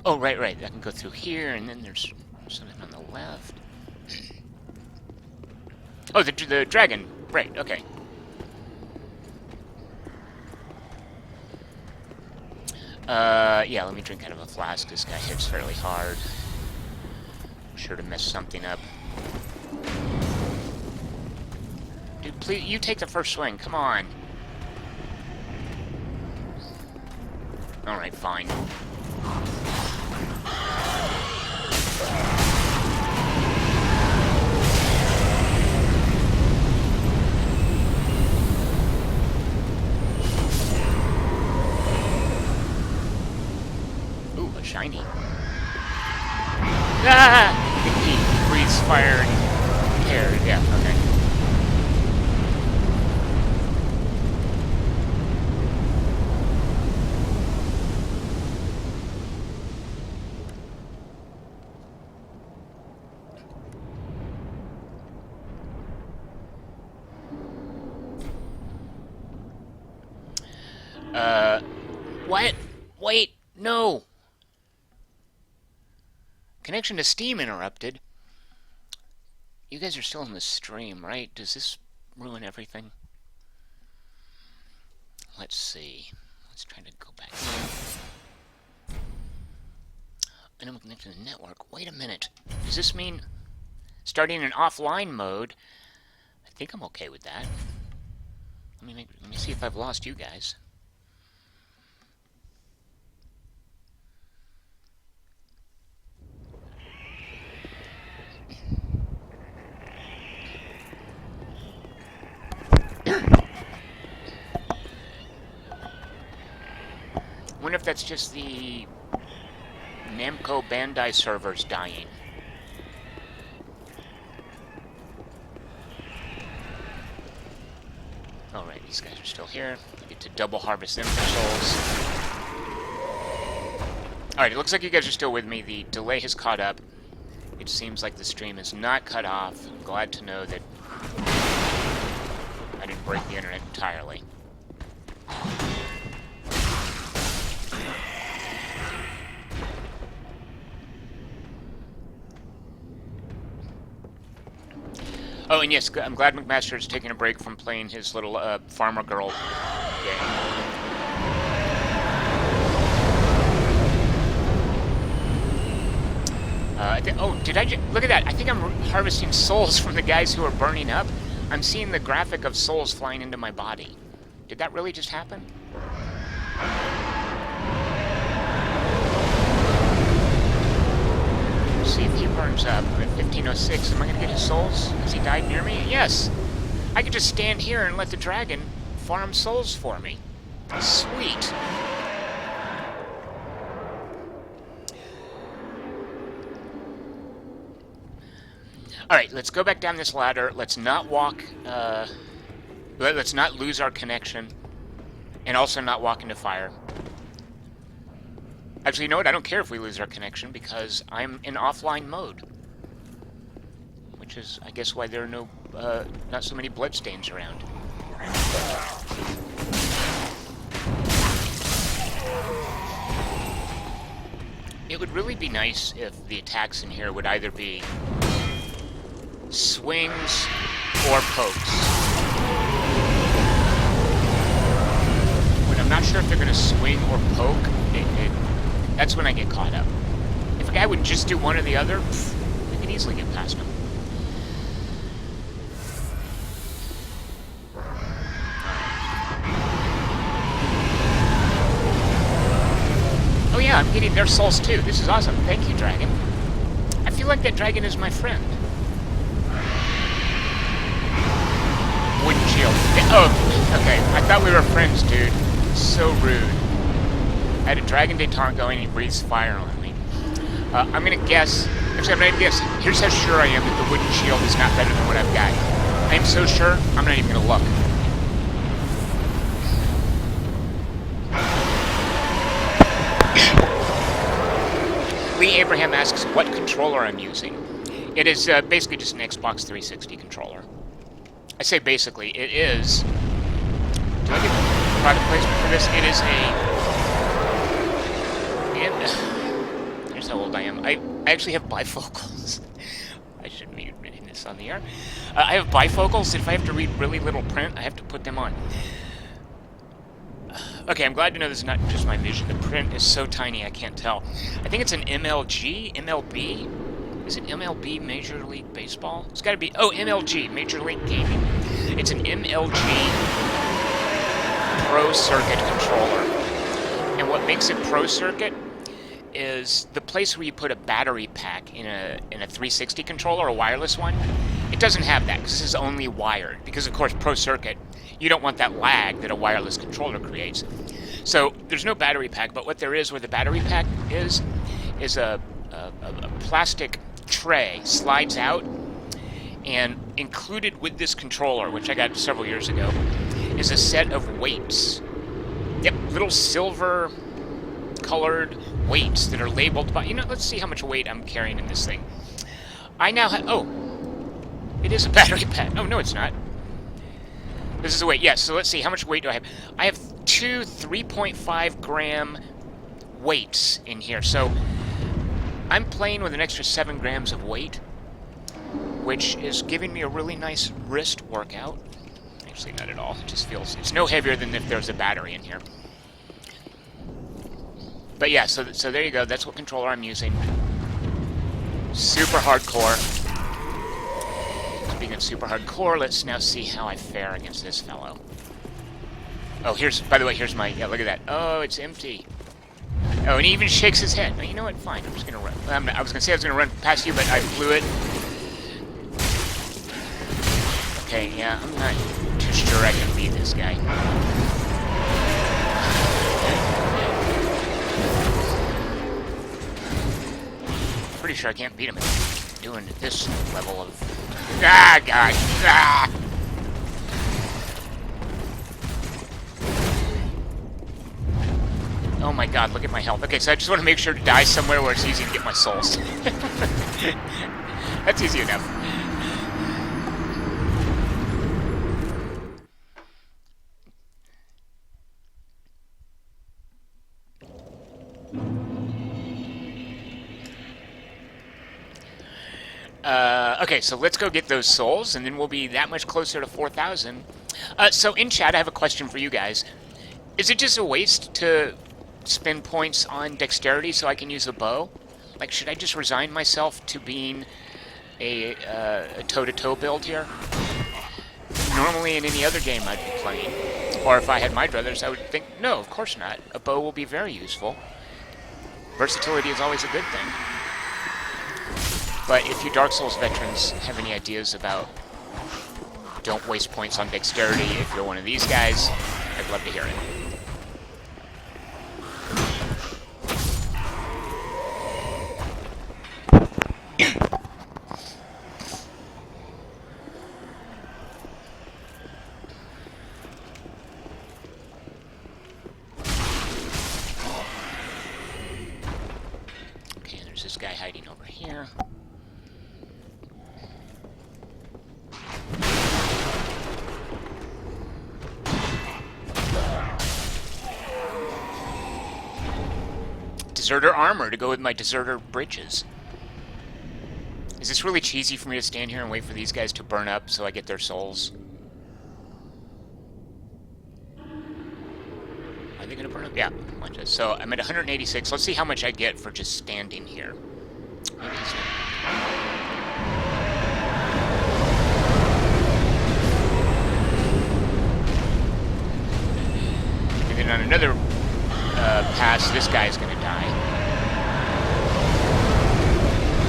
Oh, right. I can go through here, and then there's something on the left. Oh, the dragon. Right, okay. Yeah, let me drink out of a flask. This guy hits fairly hard. I'm sure to mess something up. Dude, please, you take the first swing. Come on. Alright, fine. Ooh, a shiny. Ah! He breathes fire and air. Yeah, okay. What? Wait, no! Connection to Steam interrupted. You guys are still in the stream, right? Does this ruin everything? Let's see. Let's try to go back in. And I'm connected to the network. Wait a minute. Does this mean starting in offline mode? I think I'm okay with that. Let me see if I've lost you guys. I wonder if that's just the Namco Bandai servers dying. Alright, these guys are still here. I get to double harvest them for souls. Alright, it looks like you guys are still with me. The delay has caught up. It seems like the stream is not cut off. I'm glad to know that I didn't break the internet entirely. Oh, and yes, I'm glad McMaster is taking a break from playing his little farmer girl game. Oh, did I look at that? I think I'm harvesting souls from the guys who are burning up. I'm seeing the graphic of souls flying into my body. Did that really just happen? Let's see if he burns up. I'm at 1506. Am I going to get his souls? Has he died near me? Yes. I could just stand here and let the dragon farm souls for me. Sweet. Alright, let's go back down this ladder. Let's not walk, let's not lose our connection. And also not walk into fire. Actually, you know what? I don't care if we lose our connection because I'm in offline mode. Which is, I guess, why there are not so many bloodstains around. It would really be nice if the attacks in here would either be swings or pokes. When I'm not sure if they're going to swing or poke, that's when I get caught up. If a guy would just do one or the other, I could easily get past him. Oh yeah, I'm getting their souls too. This is awesome. Thank you, dragon. I feel like that dragon is my friend. Wooden shield. Oh, okay. I thought we were friends, dude. So rude. I had a dragon detente going and he breathes fire on me. I'm gonna guess. Actually, I'm gonna guess. Here's how sure I am that the wooden shield is not better than what I've got. I am so sure, I'm not even gonna look. Lee Abraham asks what controller I'm using. It is basically just an Xbox 360 controller. I say basically, it is... Do I get product placement for this? It is a... Here's how old I am. I actually have bifocals. I shouldn't be admitting this on the air. I have bifocals. If I have to read really little print, I have to put them on. Okay, I'm glad to know this is not just my vision. The print is so tiny I can't tell. I think it's an MLG? MLB? Is it MLB Major League Baseball? It's got to be... Oh, MLG, Major League Gaming. It's an MLG Pro Circuit controller. And what makes it Pro Circuit is the place where you put a battery pack in a 360 controller, a wireless one. It doesn't have that because this is only wired. Because, of course, Pro Circuit, you don't want that lag that a wireless controller creates. So there's no battery pack, but what there is where the battery pack is a plastic tray, slides out, and included with this controller, which I got several years ago, is a set of weights. Yep, little silver colored weights that are labeled by, let's see how much weight I'm carrying in this thing. I now have, oh, it is a battery pack. Oh, no, it's not. This is a weight, yes, so let's see, how much weight do I have? I have two 3.5 gram weights in here, so I'm playing with an extra 7 grams of weight, which is giving me a really nice wrist workout. Actually, not at all, it just feels, it's no heavier than if there's a battery in here. But yeah, so there you go, that's what controller I'm using. Super hardcore. Speaking of super hardcore, let's now see how I fare against this fellow. Oh, by the way, here's my, yeah, look at that. Oh, it's empty. Oh, and he even shakes his head. Oh, you know what? Fine, I'm just gonna run. I was gonna say I was gonna run past you, but I blew it. Okay, yeah, I'm not too sure I can beat this guy. Pretty sure I can't beat him doing this level of... Ah, God! Ah! Oh my God, look at my health. Okay, so I just want to make sure to die somewhere where it's easy to get my souls. That's easy enough. Okay, so let's go get those souls, and then we'll be that much closer to 4,000. So in chat, I have a question for you guys. Is it just a waste to spend points on dexterity so I can use a bow? Like, should I just resign myself to being a toe-to-toe build here? Normally in any other game I'd be playing, or if I had my druthers, I would think, no, of course not. A bow will be very useful. Versatility is always a good thing. But if you Dark Souls veterans have any ideas about don't waste points on dexterity if you're one of these guys, I'd love to hear it. Okay, there's this guy hiding over here. deserter armor to go with my deserter bridges. Is this really cheesy for me to stand here and wait for these guys to burn up so I get their souls? Are they going to burn up? Yeah. So I'm at 186. Let's see how much I get for just standing here. Maybe it's and then on another pass, this guy's going to die.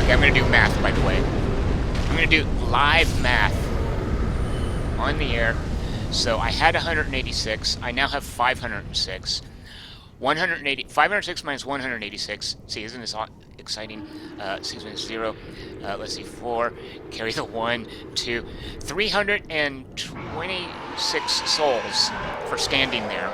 Okay, I'm going to do math, by the way. I'm going to do live math on the air. So I had 186. I now have 506. 506 minus 186. See, isn't this exciting? 6 minus 0. Let's see, 4. Carry the 1, 2. 326 souls for standing there.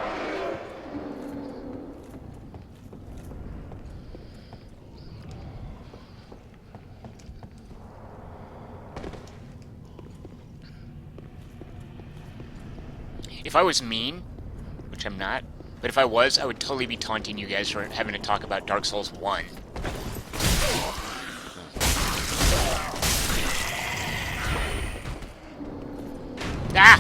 If I was mean, which I'm not, but if I was, I would totally be taunting you guys for having to talk about Dark Souls 1. Ah!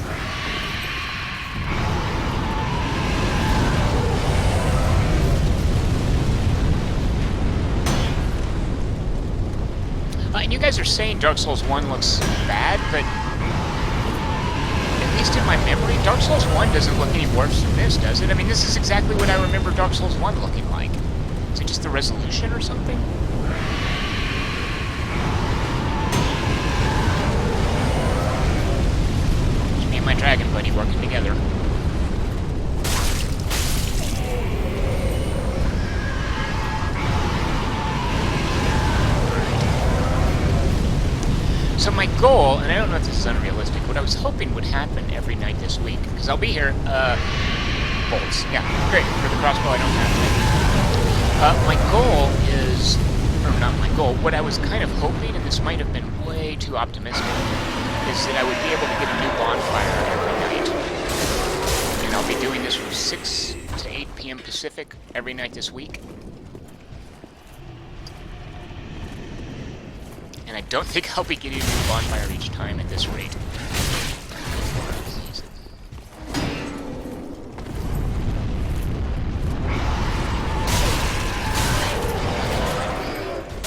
And you guys are saying Dark Souls 1 looks bad, but at least in my memory, Dark Souls 1 doesn't look any worse than this, does it? I mean, this is exactly what I remember Dark Souls 1 looking like. Is it just the resolution or something? It's me and my dragon buddy working together. So my goal, and I don't know if this is unrealistic, what I was hoping would happen every night this week, because I'll be here, bolts. Yeah, great. For the crossbow, I don't have to. My goal is, or not my goal, what I was kind of hoping, and this might have been way too optimistic, is that I would be able to get a new bonfire every night. And I'll be doing this from 6 to 8 p.m. Pacific every night this week. And I don't think I'll be getting a new bonfire each time at this rate.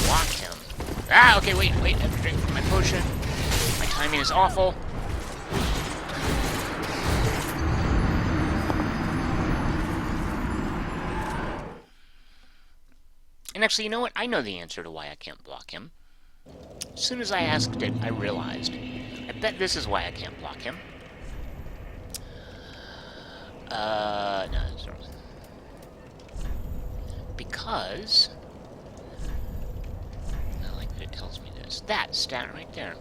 Block him. Ah, okay, wait. I have to drink from my potion. My timing is awful. And actually, you know what? I know the answer to why I can't block him. As soon as I asked it, I realized. I bet this is why I can't block him. No, that's wrong. Because... I like that it tells me this. That stat right there.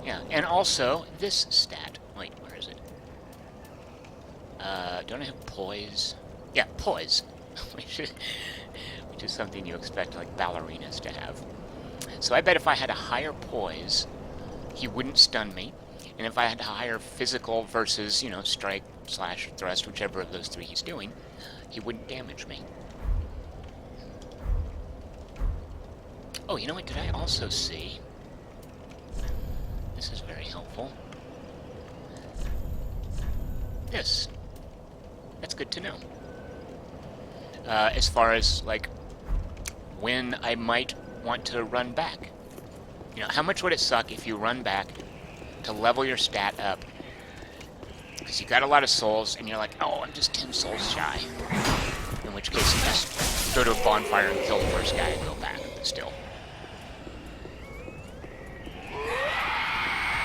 Yeah, and also this stat. Wait, where is it? Don't I have poise? Yeah, poise. Which is something you expect, like, ballerinas to have. So I bet if I had a higher poise, he wouldn't stun me. And if I had a higher physical versus, you know, strike, slash, thrust, whichever of those three he's doing, he wouldn't damage me. Oh, you know what? Did I also see? This is very helpful. This. That's good to know. As far as, like, when I might want to run back. You know, how much would it suck if you run back to level your stat up? Because you got a lot of souls, and you're like, oh, I'm just 10 souls shy. In which case you just go to a bonfire and kill the first guy and go back, but still.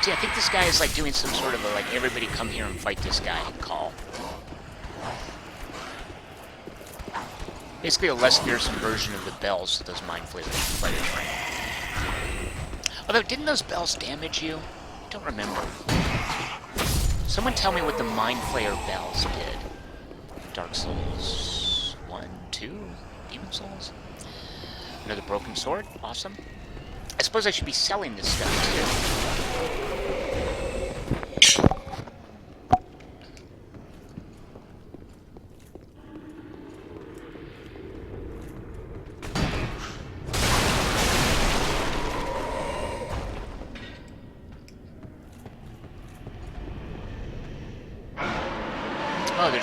See, I think this guy is, like, doing some sort of a, like, everybody come here and fight this guy call. Basically a less fearsome version of the bells that those mind flayers ran. Although, didn't those bells damage you? I don't remember. Someone tell me what the mind flayer bells did. Dark Souls 1, 2, Demon Souls. Another broken sword, awesome. I suppose I should be selling this stuff too.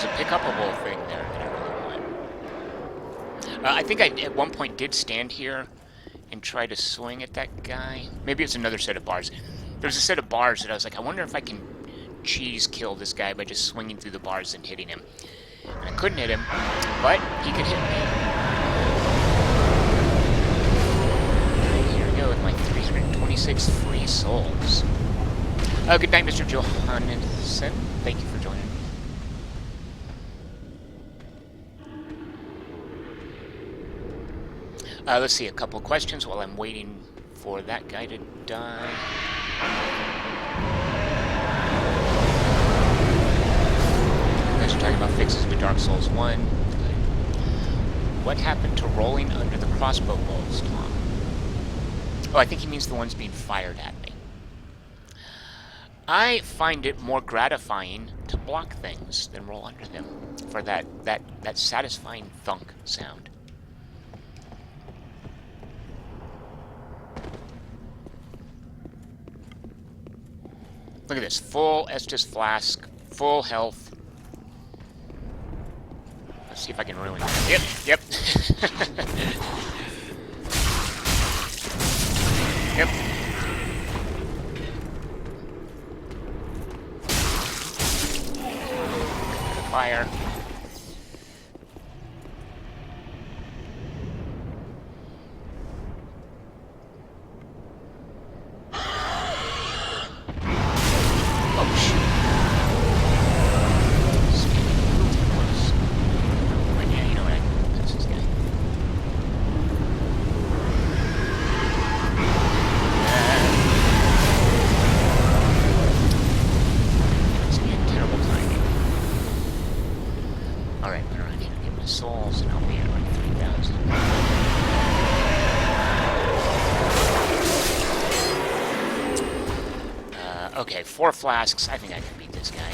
there's a pick-upable thing there that I really want. I think I, at one point, did stand here and try to swing at that guy. Maybe it's another set of bars. There's a set of bars that I was like, I wonder if I can cheese kill this guy by just swinging through the bars and hitting him. And I couldn't hit him, but he could hit me. Here we go with my 326 free souls. Good night, Mr. Johannesson. Thank you for joining. Let's see, a couple of questions while I'm waiting for that guy to die. You guys are talking about fixes with Dark Souls 1. What happened to rolling under the crossbow bolts, Tom? Oh, I think he means the ones being fired at me. I find it more gratifying to block things than roll under them for that satisfying thunk sound. Look at this, full Estus flask, full health. Let's see if I can ruin it. Yep. Yep. Fire. Okay, 4 flasks. I think I can beat this guy.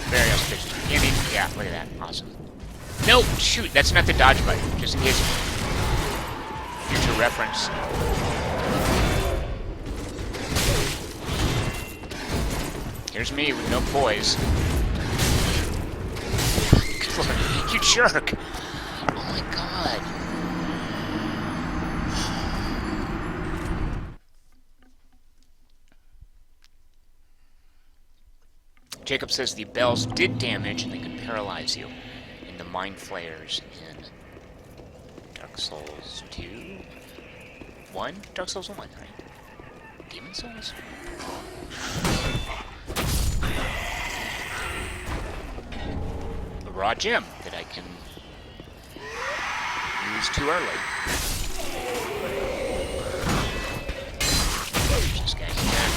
Very auspicious beginning. Yeah, look at that. Awesome. No, shoot, that's not the dodge button. Just in case. Future reference. Here's me with no poise. Good Lord, you jerk! Oh my god. Jacob says the bells did damage and they could paralyze you in the mind flayers in Dark Souls 2? 1? Dark Souls 1, right? Demon Souls? A raw gem that I can use too early. This guy here.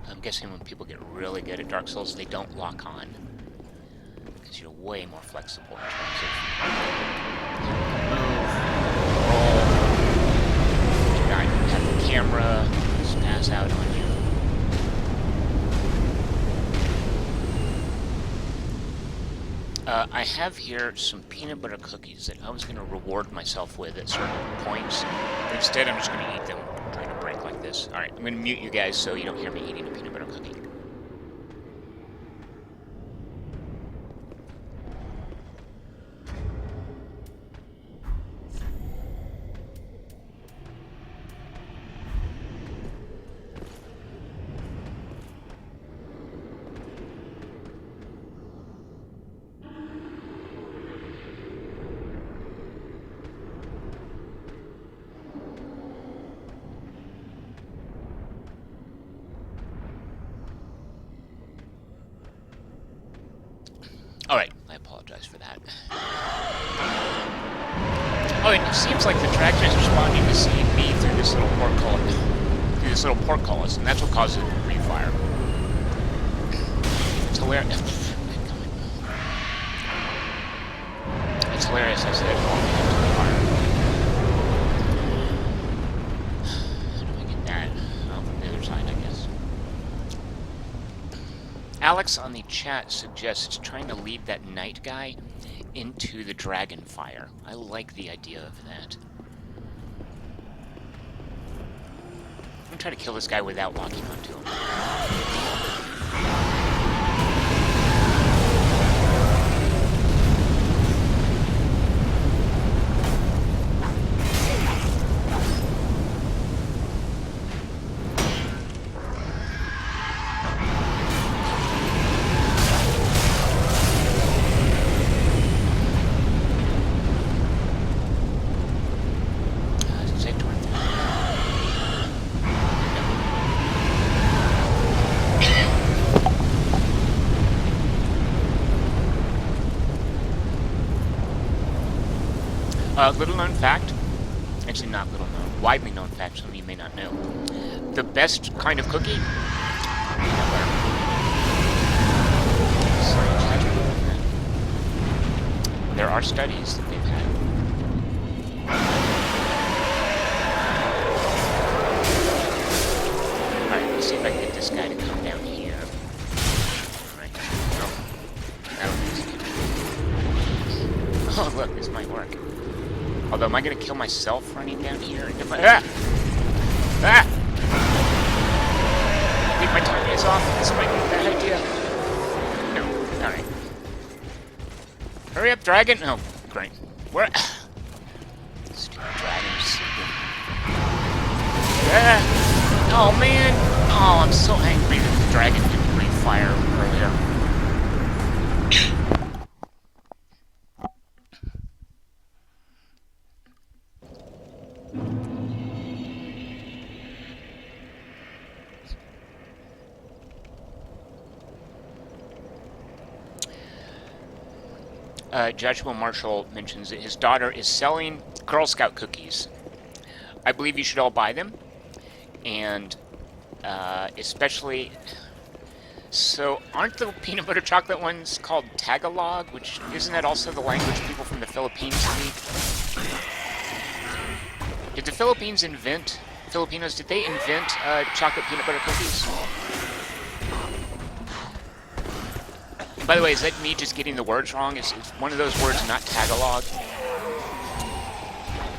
I'm guessing when people get really good at Dark Souls, they don't lock on. Because you're way more flexible in terms of move, roll, do not have the camera spaz out on you. I have here some peanut butter cookies that I was going to reward myself with at certain points. But instead, I'm just going to eat them during a break like this. Alright, I'm going to mute you guys so you don't hear me eating a peanut butter cookie. Alright, I apologize for that. Oh, it seems like the tractor is responding to seeing me through this little portcullis. And that's what causes it to refire. It's hilarious. I It's hilarious, I said, all the fire. How do I get that? Oh, from the other side, I guess. Alex on the chat suggests trying to lead that knight guy into the dragon fire. I like the idea of that. I'm gonna try to kill this guy without locking onto him. Little known fact, actually not little known, widely known fact, some of you may not know. The best kind of cookie, peanut butter. Science has proven that. There are studies that they've had. Alright, let's see if I can get this guy to come down here. Right. Oh, that'll be easy. Oh, look, this might work. Although, am I going to kill myself running down here? Ah! Ah! I think my timing is off. This might be a bad idea. No. Alright. Hurry up, dragon! Oh, great. Where? Stupid dragons. Ah! Oh, man! Oh, I'm so angry that the dragon didn't breathe fire earlier. Joshua Marshall mentions that his daughter is selling Girl Scout cookies. I believe you should all buy them, and especially... So, aren't the peanut butter chocolate ones called Tagalog? Which, isn't that also the language people from the Philippines speak? Did the Filipinos invent chocolate peanut butter cookies? By the way, is that me just getting the words wrong? Is one of those words not Tagalog?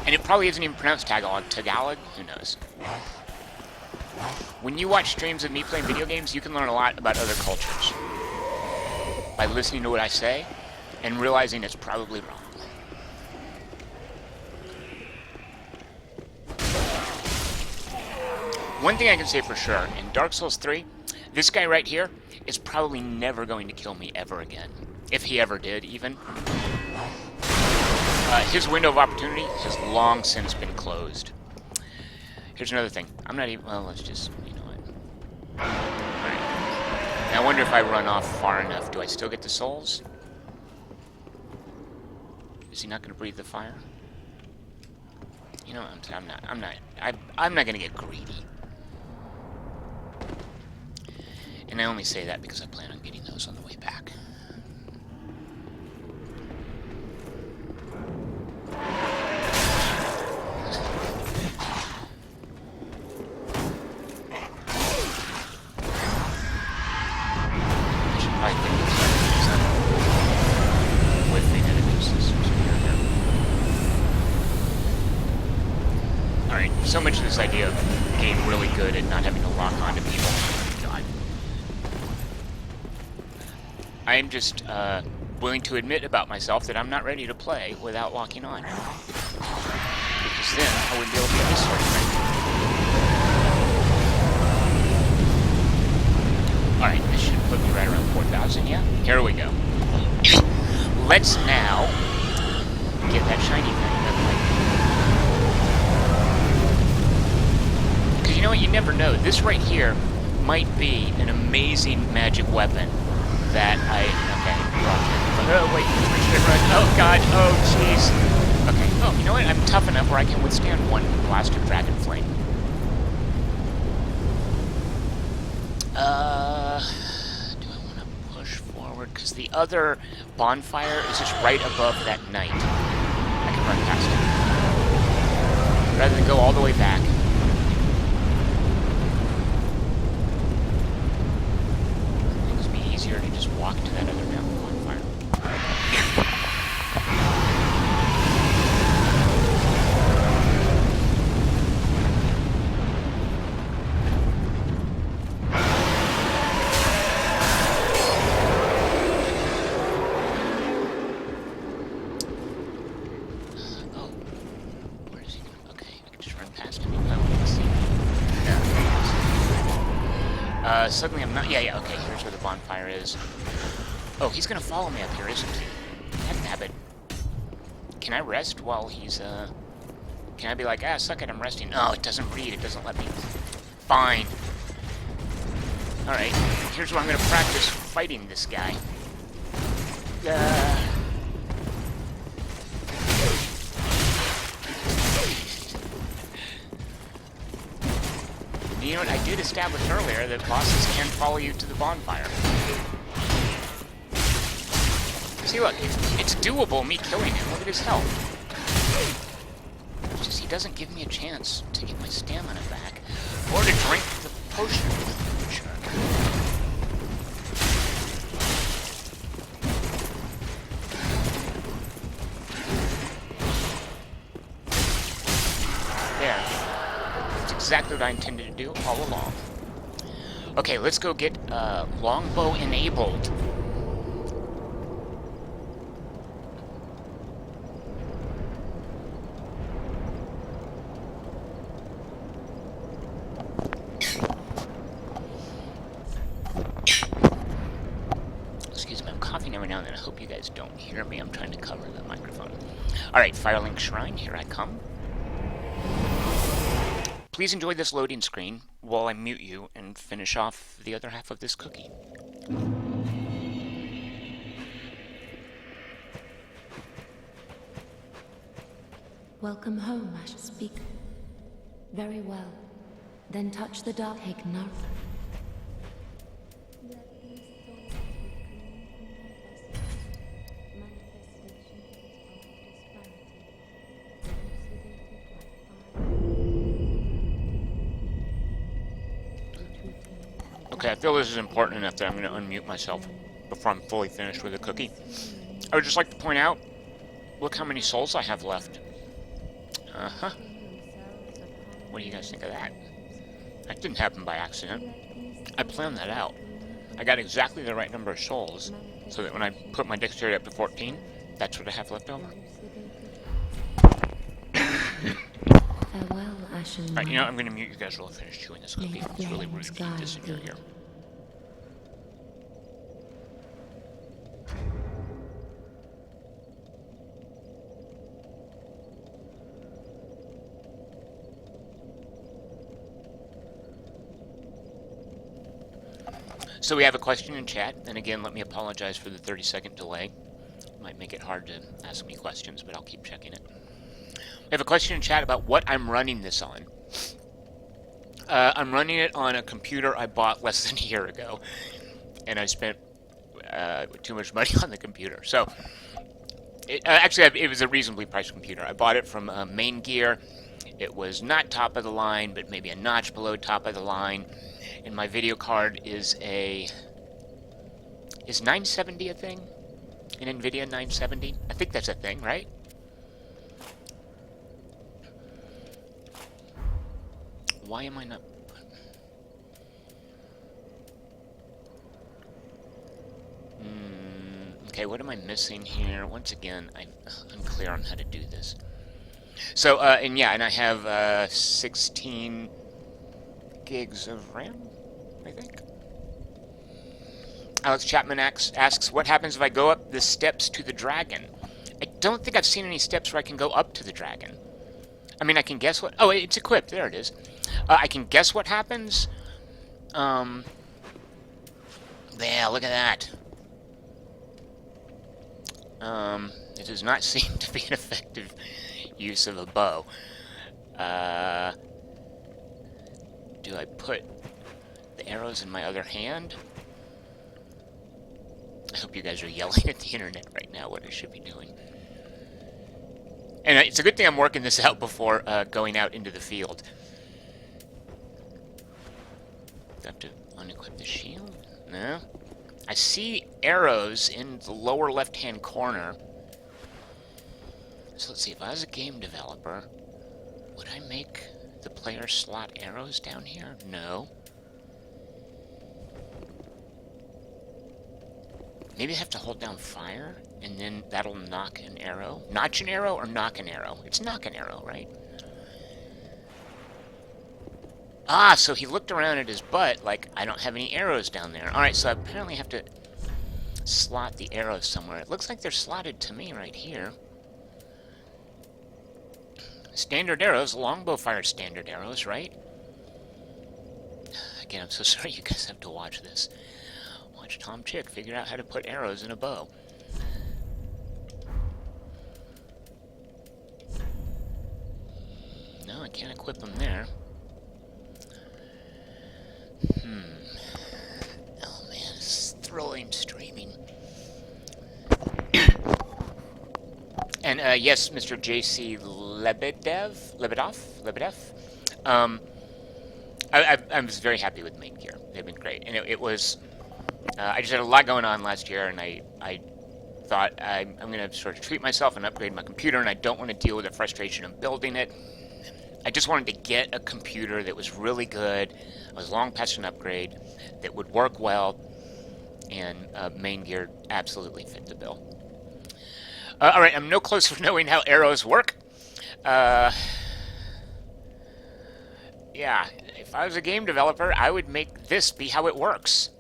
And it probably isn't even pronounced Tagalog. Tagalog? Who knows? When you watch streams of me playing video games, you can learn a lot about other cultures. By listening to what I say, and realizing it's probably wrong. One thing I can say for sure, in Dark Souls 3, this guy right here is probably never going to kill me ever again. If he ever did, even. His window of opportunity has long since been closed. Here's another thing. I'm not even... Well, let's just... You know what? Alright. Now, I wonder if I run off far enough. Do I still get the souls? Is he not going to breathe the fire? You know, I'm not going to get greedy. And I only say that because I plan on getting those on the way back. I should probably get those with the enemies. Alright, so much of this idea of getting really good at not having to lock onto people. I'm just willing to admit about myself that I'm not ready to play without locking on. Because then I wouldn't be able to get this sort of thing. Alright, this should put me right around 4,000, yeah? Here we go. Let's now get that shiny thing. Because you know what? You never know. This right here might be an amazing magic weapon. That okay, oh wait, oh god, oh jeez. Okay, oh, you know what, I'm tough enough where I can withstand one blast of Dragon Flame. Do I want to push forward? because the other bonfire is just right above that knight. I can run past it. Rather than go all the way back. I think it would be easier to just walk to that other bonfire. Suddenly I'm not... Yeah, okay, here's where the bonfire is. Oh, he's gonna follow me up here, isn't he? Nabbit. Can I rest while he's, Can I be like, suck it, I'm resting? No, it doesn't read, it doesn't let me... Fine. Alright, here's where I'm gonna practice fighting this guy. You know what, I did establish earlier that bosses can follow you to the bonfire. See, look, it's doable, me killing him. Look at his health. It's just he doesn't give me a chance to get my stamina back, or to drink the potion. Exactly what I intended to do all along. Okay, let's go get longbow enabled. Excuse me, I'm coughing every now and then. I hope you guys don't hear me. I'm trying to cover the microphone. Alright, Firelink Shrine, here I come. Please enjoy this loading screen while I mute you and finish off the other half of this cookie. Welcome home, Ash. Speak. Very well. Then touch the dark take now. Okay, I feel this is important enough that I'm going to unmute myself before I'm fully finished with the cookie. I would just like to point out, look how many souls I have left. Uh-huh. What do you guys think of that? That didn't happen by accident. I planned that out. I got exactly the right number of souls, so that when I put my dexterity up to 14, that's what I have left over. Farewell, Ashen. Alright, you know, I'm going to mute you guys while I finish chewing this cookie. It's really rude to eat this in your ear. So we have a question in chat, and again, let me apologize for the 30-second delay. Might make it hard to ask me questions, but I'll keep checking it. We have a question in chat about what I'm running this on. I'm running it on a computer I bought less than a year ago, and I spent too much money on the computer. So, actually, it was a reasonably priced computer. I bought it from Main Gear. It was not top of the line, but maybe a notch below top of the line. And my video card is Is 970 a thing? An NVIDIA 970? I think that's a thing, right? Why am I not... Okay, what am I missing here? Once again, I'm unclear on how to do this. So, and I have 16 gigs of RAM, I think. Alex Chapman asks, what happens if I go up the steps to the dragon? I don't think I've seen any steps where I can go up to the dragon. I mean, I can guess what... Oh, it's equipped. There it is. I can guess what happens. Yeah, look at that. It does not seem to be an effective use of a bow. Do I put the arrows in my other hand? I hope you guys are yelling at the internet right now what I should be doing. And it's a good thing I'm working this out before going out into the field. Do I have to unequip the shield? No. I see arrows in the lower left-hand corner. So let's see, if I was a game developer, would I make the player slot arrows down here? No. Maybe I have to hold down fire, and then that'll knock an arrow. Notch an arrow or knock an arrow? It's knock an arrow, right? Ah, so he looked around at his butt like, I don't have any arrows down there. Alright, so I apparently have to slot the arrows somewhere. It looks like they're slotted to me right here. Standard arrows, longbow fires standard arrows, right? Again, I'm so sorry you guys have to watch this. Watch Tom Chick figure out how to put arrows in a bow. No, I can't equip them there. Oh man, this is thrilling streaming. And yes, Mr. J.C. Lebedev. I was very happy with main gear. They've been great, and it was. I just had a lot going on last year, and I thought I'm going to sort of treat myself and upgrade my computer, and I don't want to deal with the frustration of building it. I just wanted to get a computer that was really good. I was long past an upgrade that would work well, and main gear absolutely fit the bill. All right, I'm no closer to knowing how arrows work. Yeah, if I was a game developer, I would make this be how it works.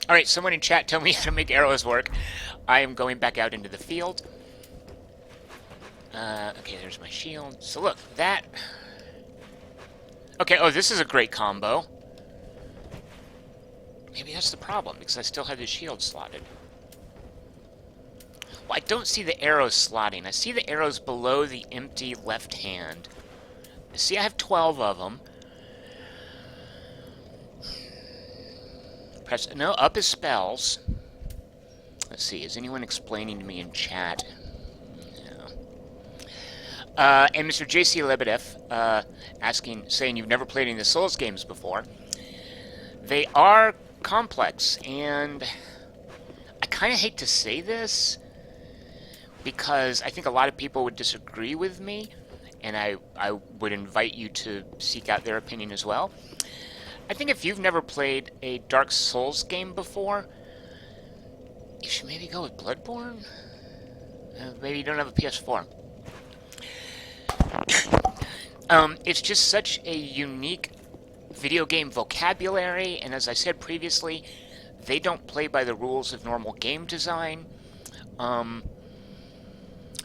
All right, someone in chat tell me how to make arrows work. I am going back out into the field. Okay, there's my shield. So look, that... Okay, oh, this is a great combo. Maybe that's the problem, because I still have the shield slotted. Well, I don't see the arrows slotting. I see the arrows below the empty left hand. See, I have 12 of them. Press... No, up is spells. Let's see, is anyone explaining to me in chat? And Mr. J.C. Lebedev saying you've never played any of the Souls games before. They are complex, and I kind of hate to say this because I think a lot of people would disagree with me, and I would invite you to seek out their opinion as well. I think if you've never played a Dark Souls game before, you should maybe go with Bloodborne? Maybe you don't have a PS4. It's just such a unique video game vocabulary, and as I said previously, they don't play by the rules of normal game design.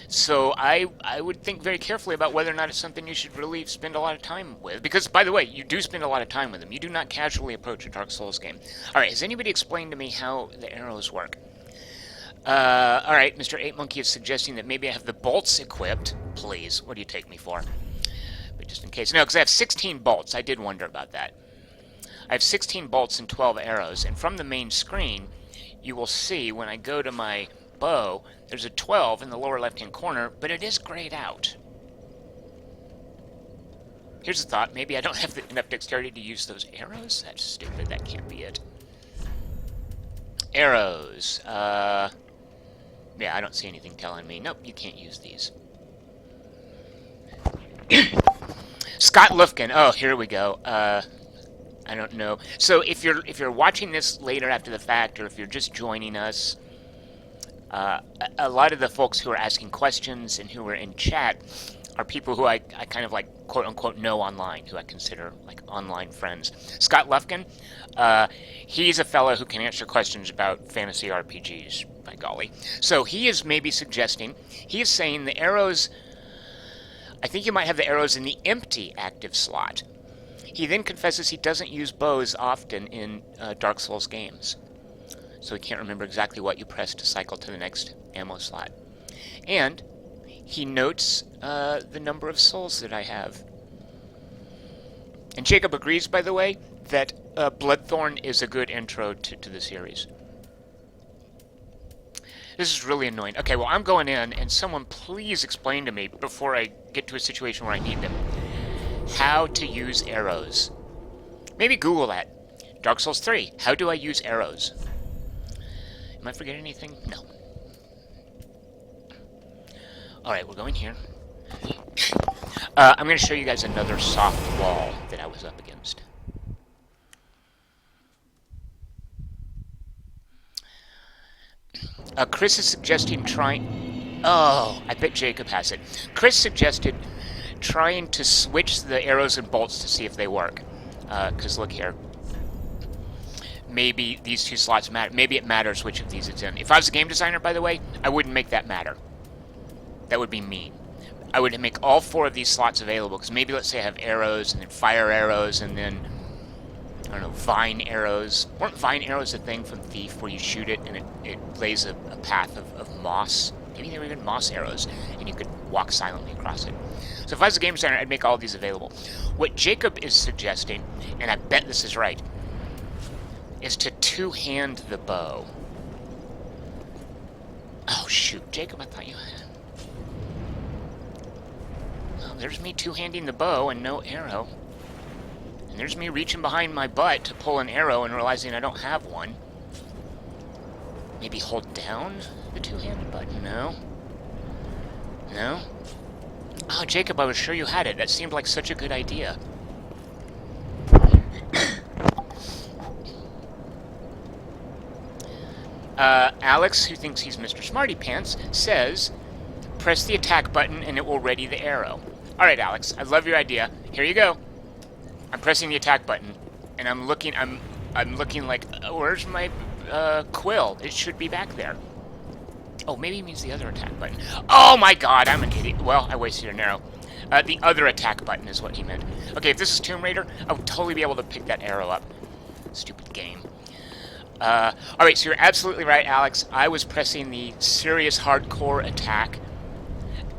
So I would think very carefully about whether or not it's something you should really spend a lot of time with. Because, by the way, you do spend a lot of time with them. You do not casually approach a Dark Souls game. Alright, has anybody explained to me how the arrows work? Alright, Mr. 8 Monkey is suggesting that maybe I have the bolts equipped. Please, what do you take me for? But just in case. No, because I have 16 bolts. I did wonder about that. I have 16 bolts and 12 arrows, and from the main screen, you will see when I go to my bow, there's a 12 in the lower left-hand corner, but it is grayed out. Here's a thought. Maybe I don't have enough dexterity to use those arrows? That's stupid. That can't be it. Arrows. Yeah, I don't see anything telling me. Nope, you can't use these. Scott Lufkin. Oh, here we go. I don't know. So if you're watching this later after the fact, or if you're just joining us, a lot of the folks who are asking questions and who are in chat are people who I kind of like quote unquote know online, who I consider like online friends. Scott Lufkin, he's a fellow who can answer questions about fantasy RPGs, by golly. So he is maybe suggesting, he is saying the arrows, I think you might have the arrows in the empty active slot. He then confesses he doesn't use bows often in Dark Souls games. So he can't remember exactly what you press to cycle to the next ammo slot. And he notes the number of souls that I have. And Jacob agrees, by the way, that Bloodthorn is a good intro to the series. This is really annoying. Okay, well, I'm going in, and someone please explain to me, before I get to a situation where I need them, how to use arrows. Maybe Google that. Dark Souls 3, how do I use arrows? Am I forgetting anything? No. Alright, we're going here. I'm going to show you guys another soft wall that I was up against. Chris is suggesting trying... Oh, I bet Jacob has it. Chris suggested trying to switch the arrows and bolts to see if they work. Because look here. Maybe these two slots matter. Maybe it matters which of these it's in. If I was a game designer, by the way, I wouldn't make that matter. That would be mean. I would make all 4 of these slots available, because maybe, let's say, I have arrows, and then fire arrows, and then, I don't know, vine arrows. Weren't vine arrows a thing from Thief, where you shoot it, and it lays a path of moss? Maybe they were even moss arrows, and you could walk silently across it. So if I was a game designer, I'd make all of these available. What Jacob is suggesting, and I bet this is right, is to two-hand the bow. Oh, shoot. Jacob, I thought you had... Well, there's me two-handing the bow and no arrow. And there's me reaching behind my butt to pull an arrow and realizing I don't have one. Maybe hold down the two-handed button? No. No? Oh, Jacob, I was sure you had it. That seemed like such a good idea. Alex, who thinks he's Mr. Smarty Pants, says, press the attack button and it will ready the arrow. Alright, Alex, I love your idea. Here you go. I'm pressing the attack button, and I'm looking like, where's my quill? It should be back there. Oh, maybe it means the other attack button. Oh my god, I'm an idiot. Well, I wasted an arrow. The other attack button is what he meant. Okay, if this is Tomb Raider, I would totally be able to pick that arrow up. Stupid game. Alright, so you're absolutely right, Alex. I was pressing the serious hardcore attack.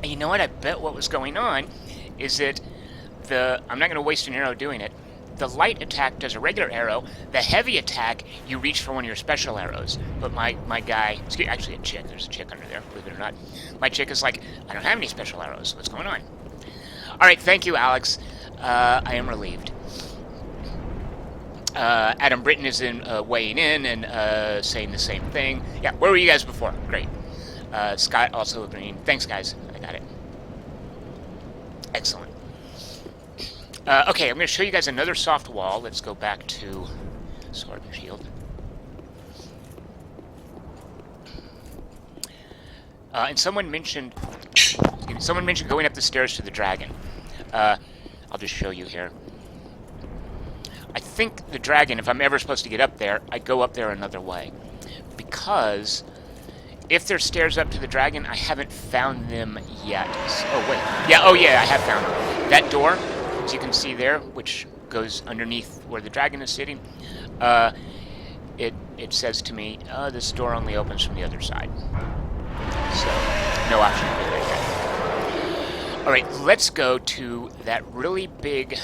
And you know what? I bet what was going on is that I'm not going to waste an arrow doing it. The light attack does a regular arrow. The heavy attack, you reach for one of your special arrows. But my guy... Actually, a chick. There's a chick under there, believe it or not. My chick is like, I don't have any special arrows. What's going on? Alright, thank you, Alex. I am relieved. Adam Britton is weighing in and saying the same thing. Yeah, where were you guys before? Great. Scott also agreeing. Thanks, guys. I got it. Excellent. Okay, I'm going to show you guys another soft wall. Let's go back to Sword and Shield. And someone mentioned going up the stairs to the dragon. I'll just show you here. I think the dragon, if I'm ever supposed to get up there, I go up there another way. Because if there's stairs up to the dragon, I haven't found them yet. Oh, wait. Yeah, oh yeah, I have found them. That door, as you can see there, which goes underneath where the dragon is sitting, it says to me, this door only opens from the other side. So, no option to do that yet. Alright, let's go to that really big...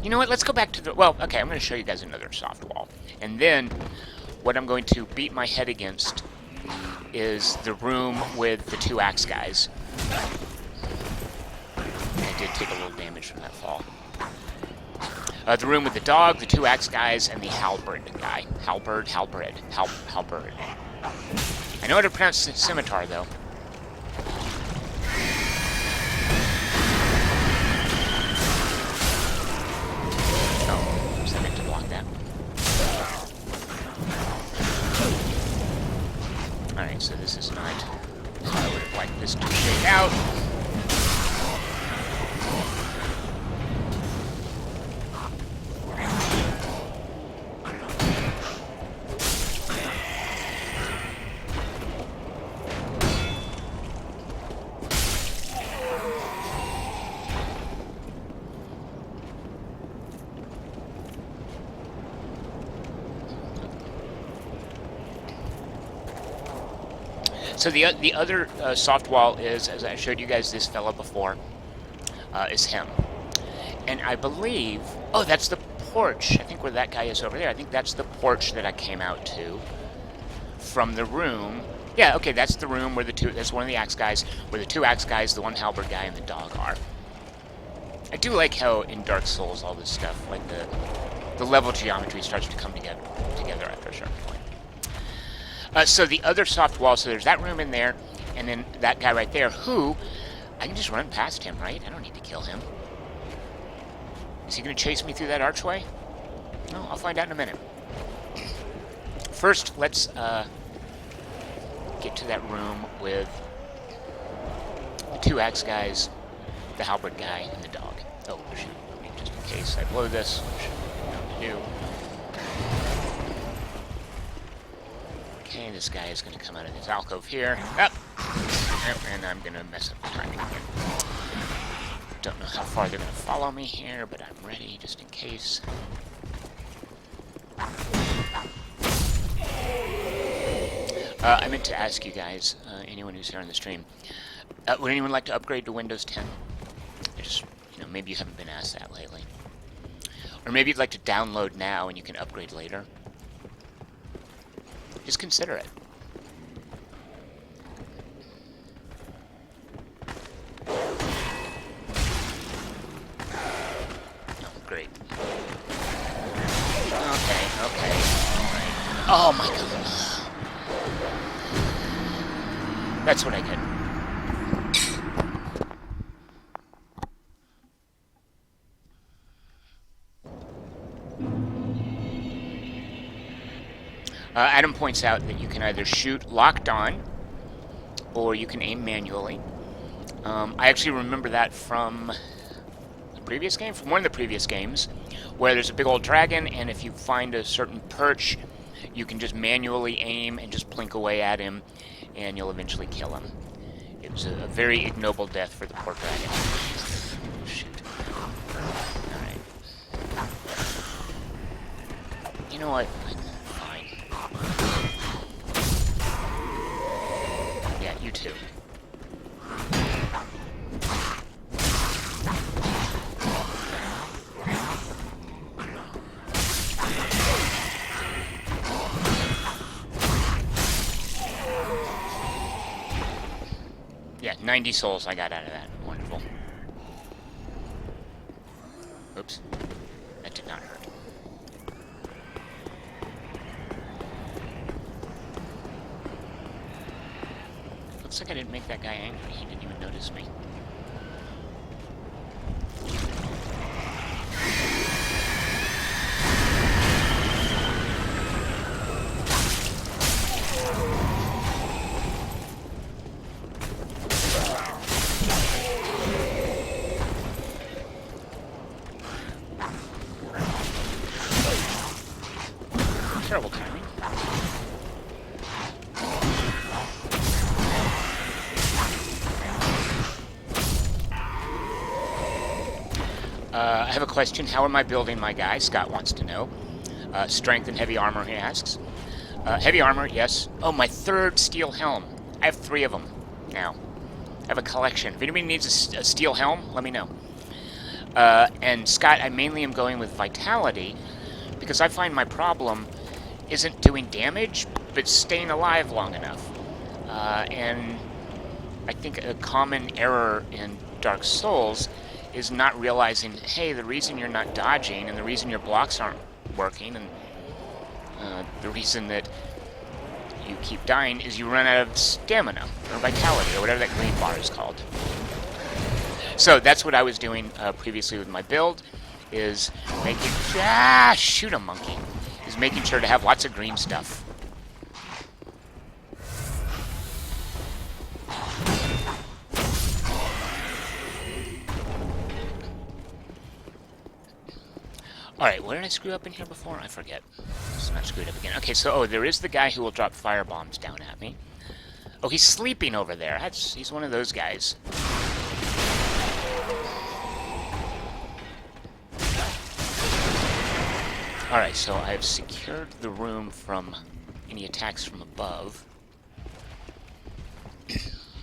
you know what, let's go back to the... Well, okay, I'm going to show you guys another soft wall. And then, what I'm going to beat my head against is the room with the 2 axe guys. I did take a little damage from that fall. The room with the dog, the 2 axe guys, and the halberd guy. Halberd. I know how to pronounce the scimitar, though. Oh, was I meant to block that? Alright, so this is not how I would have liked this to shake out. So the other soft wall is, as I showed you guys this fella before, is him. And I believe... Oh, that's the porch. I think where that guy is over there. I think that's the porch that I came out to from the room. Yeah, okay, that's the room where the two... That's one of the axe guys. Where the two axe guys, the one halberd guy, and the dog are. I do like how in Dark Souls all this stuff, like the level geometry starts to come together after a certain point. So the other soft wall, so there's that room in there, and then that guy right there, who... I can just run past him, right? I don't need to kill him. Is he going to chase me through that archway? No, I'll find out in a minute. First, let's get to that room with the two axe guys, the halberd guy, and the dog. Oh, shoot. I mean, just in case I blow this, which I don't do. Okay, this guy is going to come out of this alcove here. Up! And I'm going to mess up the timing again. Don't know how far they're going to follow me here, but I'm ready just in case. I meant to ask you guys, anyone who's here on the stream, would anyone like to upgrade to Windows 10? I just, maybe you haven't been asked that lately. Or maybe you'd like to download now and you can upgrade later. Just consider it. Great. Okay, alright. Oh my god. That's what I get. Adam points out that you can either shoot locked on, or you can aim manually. I actually remember that from... previous game, from one of the previous games, where there's a big old dragon, and if you find a certain perch, you can just manually aim and just plink away at him, and you'll eventually kill him. It was a very ignoble death for the poor dragon. Shoot. Alright. You know what? Fine. Yeah, you too. Yeah, 90 souls I got out of that. Wonderful. Oops. That did not hurt. Looks like I didn't make that guy angry. He didn't even notice me. Terrible timing. I have a question. How am I building my guy? Scott wants to know. Strength and heavy armor, he asks. Heavy armor, yes. Oh, my third steel helm. I have 3 of them now. I have a collection. If anybody needs a steel helm, let me know. And Scott, I mainly am going with vitality because I find my problem isn't doing damage, but staying alive long enough. And I think a common error in Dark Souls is not realizing, hey, the reason you're not dodging and the reason your blocks aren't working and the reason that you keep dying is you run out of stamina or vitality or whatever that green bar is called. So that's what I was doing previously with my build, is making... shoot a monkey. Is making sure to have lots of green stuff. Alright, where did I screw up in here before? I forget. It's not screwed up again. Okay, so, there is the guy who will drop fire bombs down at me. Oh, he's sleeping over there. He's one of those guys. Alright, so I've secured the room from any attacks from above.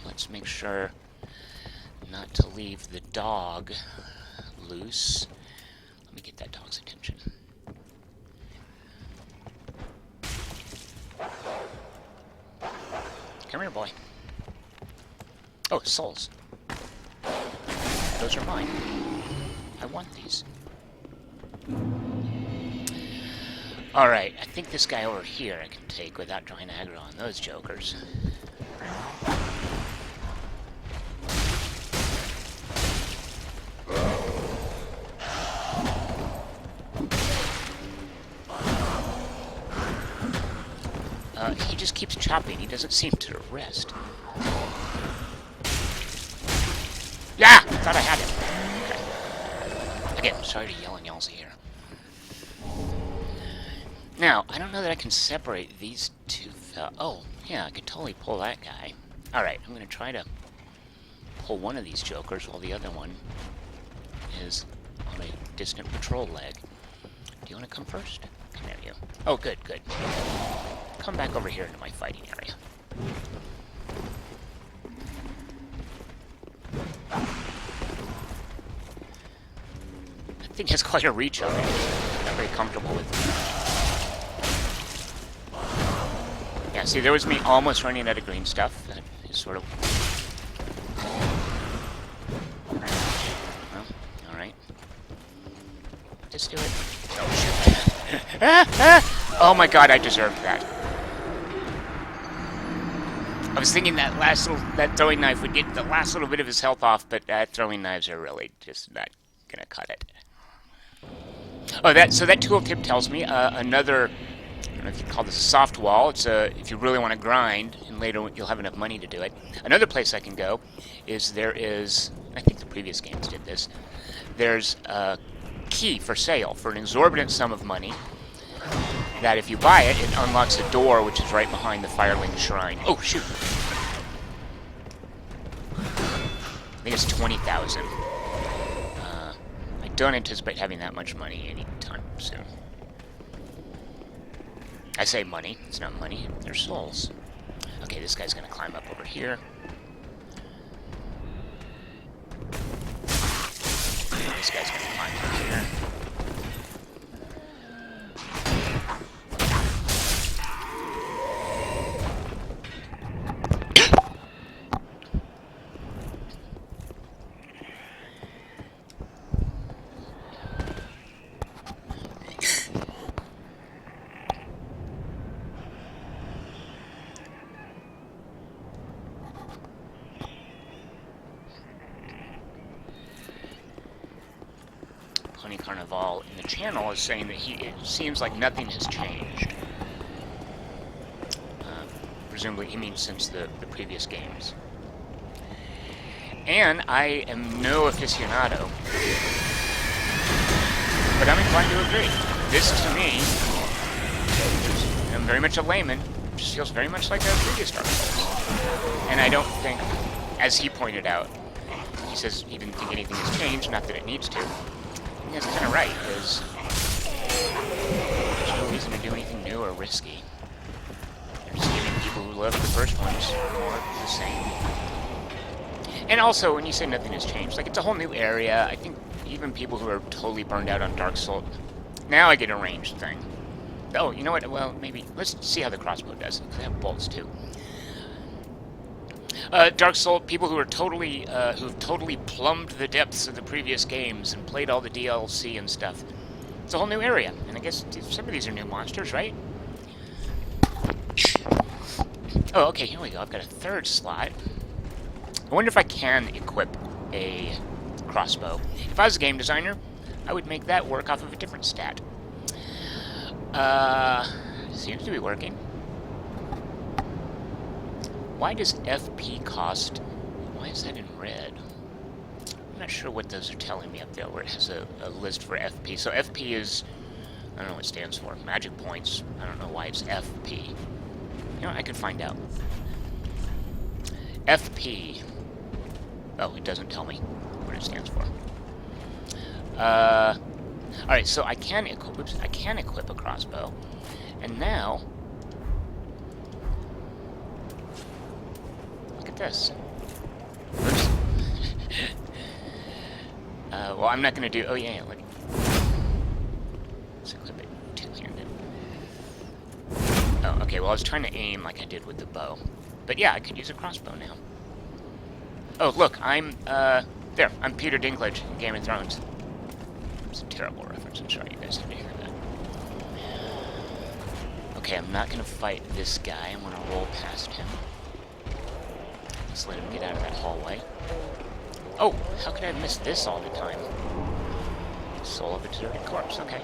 Let's make sure not to leave the dog loose. Let me get that dog's attention. Come here, boy. Oh, souls. Those are mine. I want these. Alright, I think this guy over here I can take without drawing aggro on those jokers. He just keeps chopping. He doesn't seem to rest. Yeah! Thought I had him. Okay. Again, sorry to yell in y'all's ear. Now, I don't know that I can separate these two oh, yeah, I could totally pull that guy. Alright, I'm gonna try to pull one of these jokers while the other one is on a distant patrol leg. Do you want to come first? Come here, you. Oh, good, good. Come back over here into my fighting area. That thing has quite a reach on it. I'm not very comfortable with it. Yeah, see, there was me almost running out of green stuff. That is sort of... Well, alright. Just do it. Oh, shit. Oh my god, I deserved that. I was thinking that that throwing knife would get the last little bit of his health off, but throwing knives are really just not gonna cut it. Oh, so that tooltip tells me another, I don't know if you call this a soft wall. It's if you really want to grind, and later you'll have enough money to do it. Another place I can go is I think the previous games did this, there's a key for sale for an exorbitant sum of money, that if you buy it, it unlocks a door which is right behind the Firelink Shrine. Oh, shoot. I think it's 20,000. I don't anticipate having that much money anytime soon. I say money. It's not money. They're souls. Okay, this guy's gonna climb up over here. This guy's gonna climb up here. Carnival in the channel is saying that it seems like nothing has changed. Presumably he means since the previous games. And I am no aficionado, but I'm inclined to agree. This, to me, I'm very much a layman, just feels very much like a previous Dark Souls. And I don't think, as he pointed out, he says he didn't think anything has changed, not that it needs to. I think that's kind of right, because there's no reason to do anything new or risky. They're just giving people who loved the first ones more of the same. And also, when you say nothing has changed, like, it's a whole new area. I think even people who are totally burned out on Dark Souls, now I get a ranged thing. Oh, you know what? Well, maybe, let's see how the crossbow does, because they have bolts, too. Dark Souls, people who've totally plumbed the depths of the previous games and played all the DLC and stuff. It's a whole new area, and I guess some of these are new monsters, right? Oh, okay, here we go. I've got a third slot. I wonder if I can equip a crossbow. If I was a game designer, I would make that work off of a different stat. Seems to be working. Why does FP cost... Why is that in red? I'm not sure what those are telling me up there where it has a list for FP. So FP is... I don't know what it stands for. Magic points. I don't know why it's FP. You know, I could find out. FP. Oh, it doesn't tell me what it stands for. Alright, so I can equip a crossbow. And now... Look at this. Well, I'm not going to do... Oh, yeah, let me... Let's equip it two-handed. Oh, okay, well, I was trying to aim like I did with the bow. But yeah, I could use a crossbow now. Oh, look, I'm, there. I'm Peter Dinklage in Game of Thrones. It's a terrible reference. I'm sorry you guys had to hear that. Okay, I'm not going to fight this guy. I'm going to roll past him. Just let him get out of that hallway. Oh, how could I have missed this all the time? Soul of a deserted corpse, okay.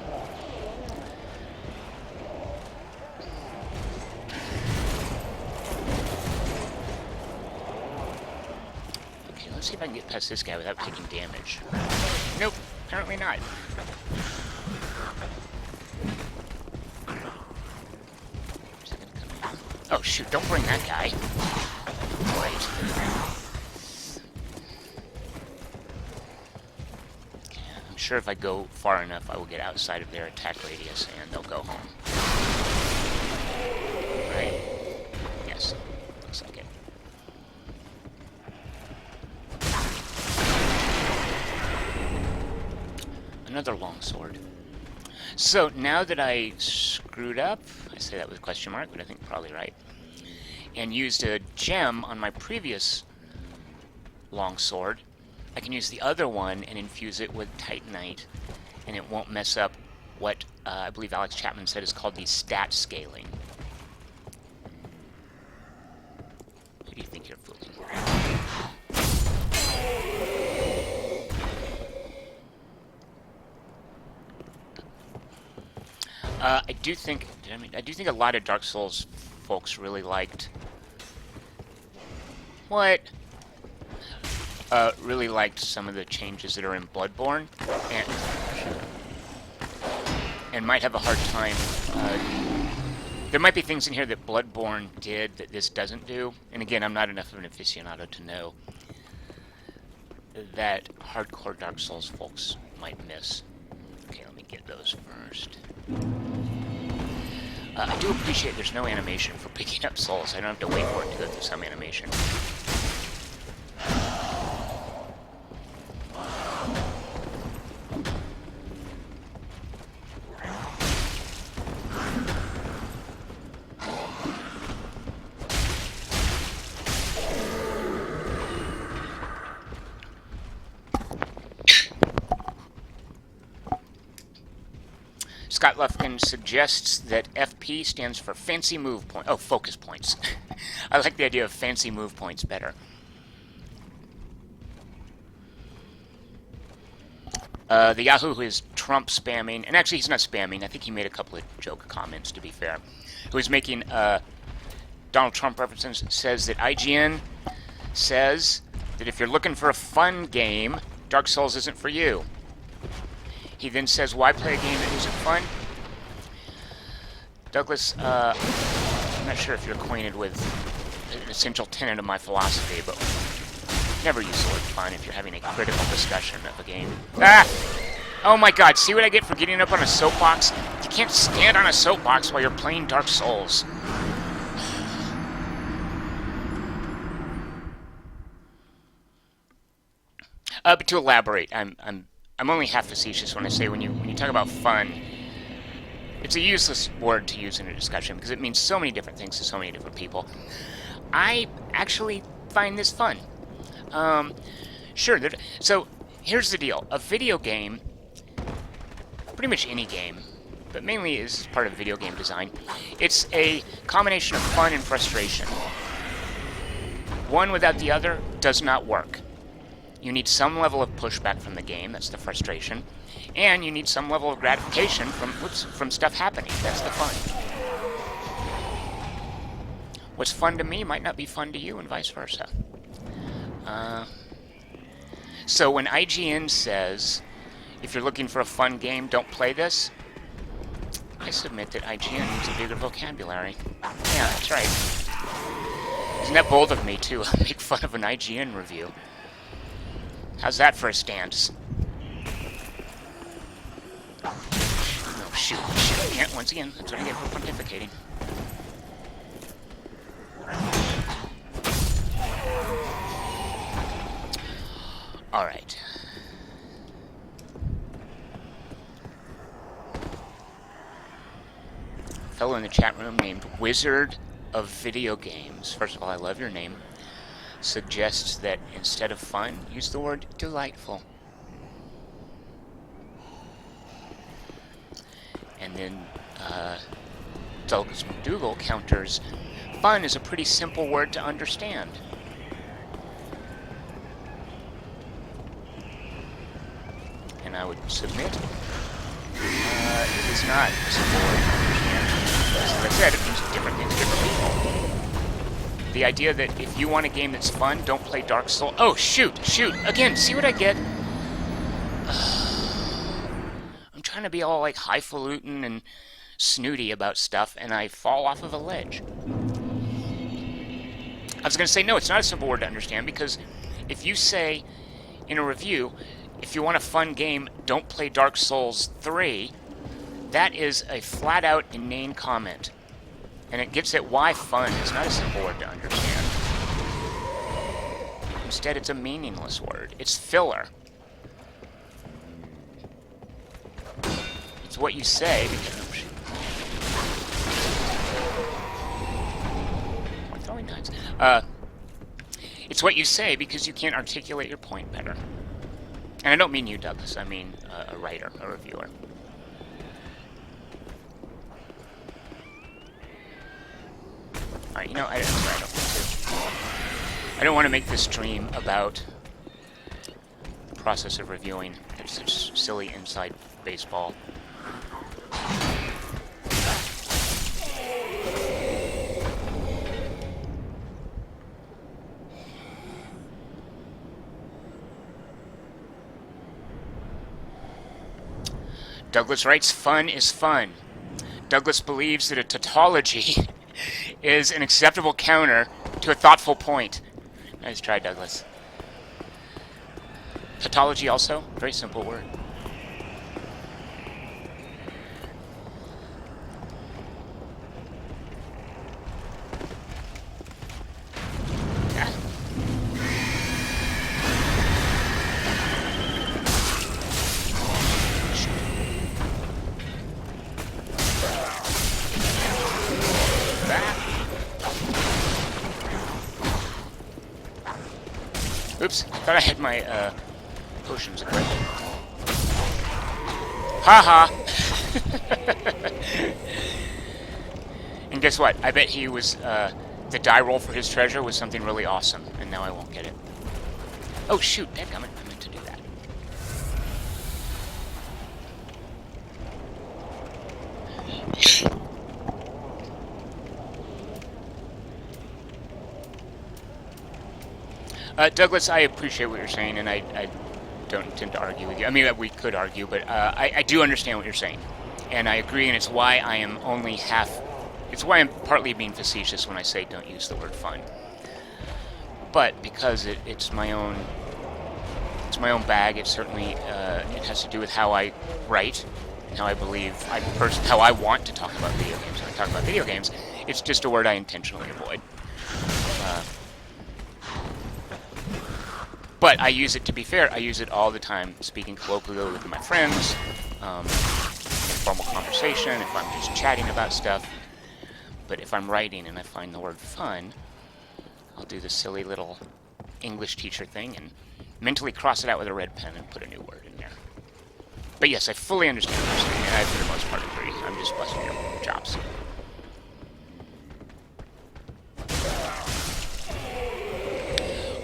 Okay, let's see if I can get past this guy without taking damage. Nope, apparently not. Is that gonna come in? Oh shoot, don't bring that guy. Great. I'm sure if I go far enough, I will get outside of their attack radius and they'll go home. Right? Yes. Looks like it. Another longsword. So, now that I screwed up, I say that with a question mark, but I think probably right, and used a gem on my previous longsword, I can use the other one and infuse it with Titanite, and it won't mess up what I believe Alex Chapman said is called the stat scaling. Who do you think you're fooling? I do think a lot of Dark Souls folks really liked really liked some of the changes that are in Bloodborne, and might have a hard time. There might be things in here that Bloodborne did that this doesn't do, and again, I'm not enough of an aficionado to know that hardcore Dark Souls folks might miss. Okay, let me get those first. I do appreciate there's no animation for picking up souls. I don't have to wait for it to go through some animation. Scott Lufkin suggests that FP stands for fancy move point. Oh, focus points. I like the idea of fancy move points better. The Yahoo who is Trump spamming, and actually he's not spamming, I think he made a couple of joke comments to be fair, who is making Donald Trump references, says that IGN says that if you're looking for a fun game, Dark Souls isn't for you. He then says, why play a game that isn't fun? Douglas, I'm not sure if you're acquainted with an essential tenet of my philosophy, but never use the word fun if you're having a critical discussion of a game. Ah! Oh my god, see what I get for getting up on a soapbox? You can't stand on a soapbox while you're playing Dark Souls. But to elaborate, I'm only half facetious when I say when you talk about fun, it's a useless word to use in a discussion because it means so many different things to so many different people. I actually find this fun. Sure. So here's the deal: a video game, pretty much any game, but mainly is part of video game design. It's a combination of fun and frustration. One without the other does not work. You need some level of pushback from the game, that's the frustration, and you need some level of gratification from stuff happening, that's the fun. What's fun to me might not be fun to you, and vice versa. So when IGN says, if you're looking for a fun game, don't play this, I submit that IGN needs a bigger vocabulary. Yeah, that's right. Isn't that bold of me to make fun of an IGN review? How's that for a stance? Oh, shoot. I can't, once again, that's what I get for pontificating. Alright. fellow in the chat room named Wizard of Video Games, first of all, I love your name, suggests that instead of fun, use the word delightful. And then Douglas McDougall counters, fun is a pretty simple word to understand. And I would submit, it is not a simple word to understand. As I said, it means different things to different people. The idea that if you want a game that's fun, don't play Dark Souls. Oh, shoot! Again, see what I get? I'm trying to be all like highfalutin and snooty about stuff, and I fall off of a ledge. I was going to say, no, it's not a simple word to understand, because if you say in a review, if you want a fun game, don't play Dark Souls 3, that is a flat-out inane comment. And it gets at why fun is not a simple word to understand. Instead, it's a meaningless word. It's filler. It's what you say because... I'm throwing knives. It's what you say because you can't articulate your point better. And I don't mean you, Douglas. I mean a writer, a reviewer. Alright, you know, I don't want to make this stream about the process of reviewing. It's such silly inside baseball. Douglas writes, fun is fun. Douglas believes that a tautology is an acceptable counter to a thoughtful point. Nice try, Douglas. Tautology also, very simple word. Yeah. Oops, I thought I had my potions equipped. Haha! And guess what? I bet he was, the die roll for his treasure was something really awesome, and now I won't get it. Oh shoot, dadgummit, I meant to do that. Douglas, I appreciate what you're saying, and I don't intend to argue with you. I mean, we could argue, but I do understand what you're saying. And I agree, and it's why I am only half... It's why I'm partly being facetious when I say don't use the word fun. But because it's my own... It's my own bag, it certainly it has to do with how I write, and how I believe... how I want to talk about video games. When I talk about video games, it's just a word I intentionally avoid. But I use it, to be fair, I use it all the time, speaking colloquially with my friends, in formal conversation, if I'm just chatting about stuff. But if I'm writing and I find the word fun, I'll do the silly little English teacher thing and mentally cross it out with a red pen and put a new word in there. But yes, I fully understand what you're saying, and I, for the most part, agree. I'm just busting your chops.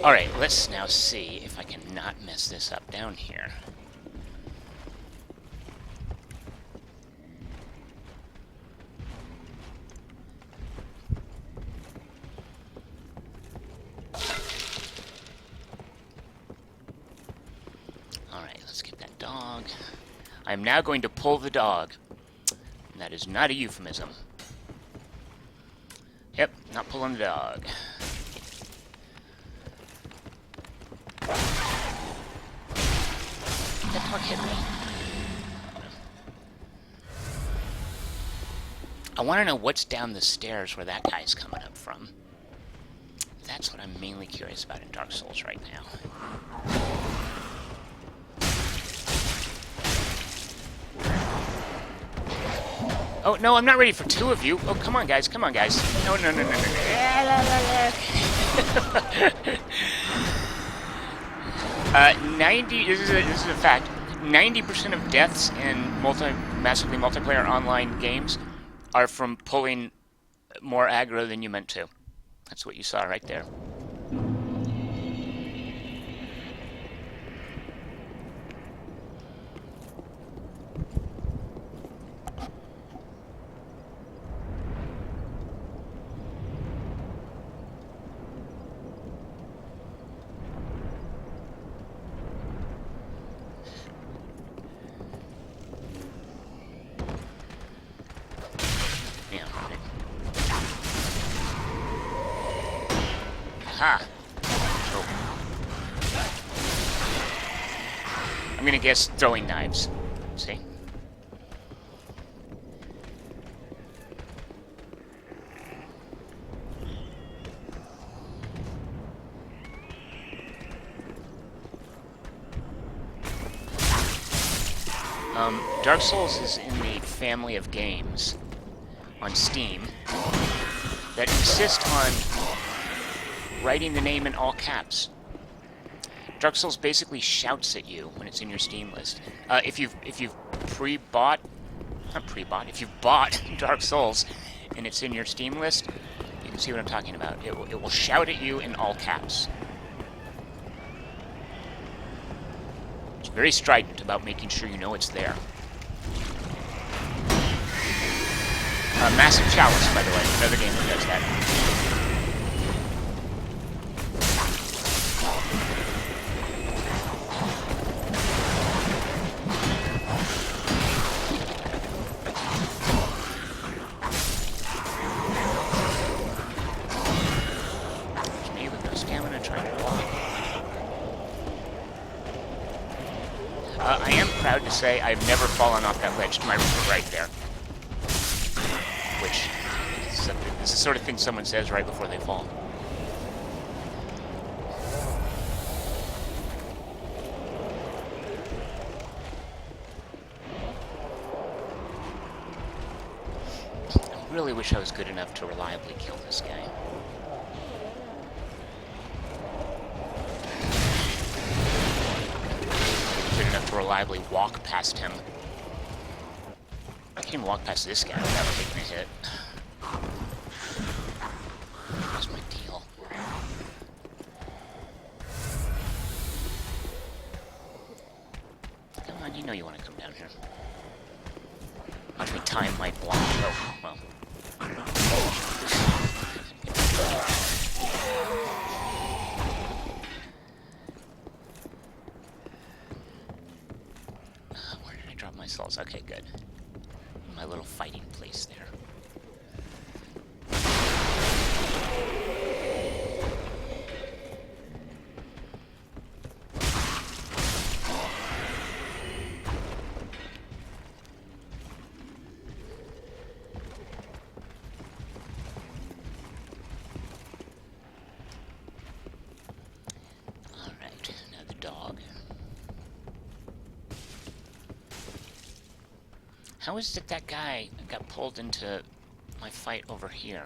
Alright, let's now see if I can not mess this up down here. Alright, let's get that dog. I'm now going to pull the dog. And that is not a euphemism. Yep, not pulling the dog. That dog hit me. I want to know what's down the stairs where that guy's coming up from. That's what I'm mainly curious about in Dark Souls right now. Oh, no, I'm not ready for 2 of you. Oh, come on, guys. Come on, guys. No, no, no, no, no. no. 90, this is a fact, 90% of deaths in massively multiplayer online games are from pulling more aggro than you meant to. That's what you saw right there. Ha! Oh. I'm gonna guess throwing knives. See? Dark Souls is in the family of games on Steam that insist on writing the name in all caps. Dark Souls basically shouts at you when it's in your Steam list. If you've bought Dark Souls and it's in your Steam list, you can see what I'm talking about. It will shout at you in all caps. It's very strident about making sure you know it's there. Massive Chalice, by the way, another game that does that. Me with no stamina trying to walk. I am proud to say I've never fallen off that ledge to my right there. Which is the sort of thing someone says right before they fall. I really wish I was good enough to reliably kill this guy. Good enough to reliably walk past him. I can walk past this guy without taking a hit. That's my deal. Come on, you know you want to come down here. Watch me time my block. Oh, well. Where did I drop my souls? Okay, good. My little fighting place there. Alright, now the dog. How is it that guy got pulled into my fight over here?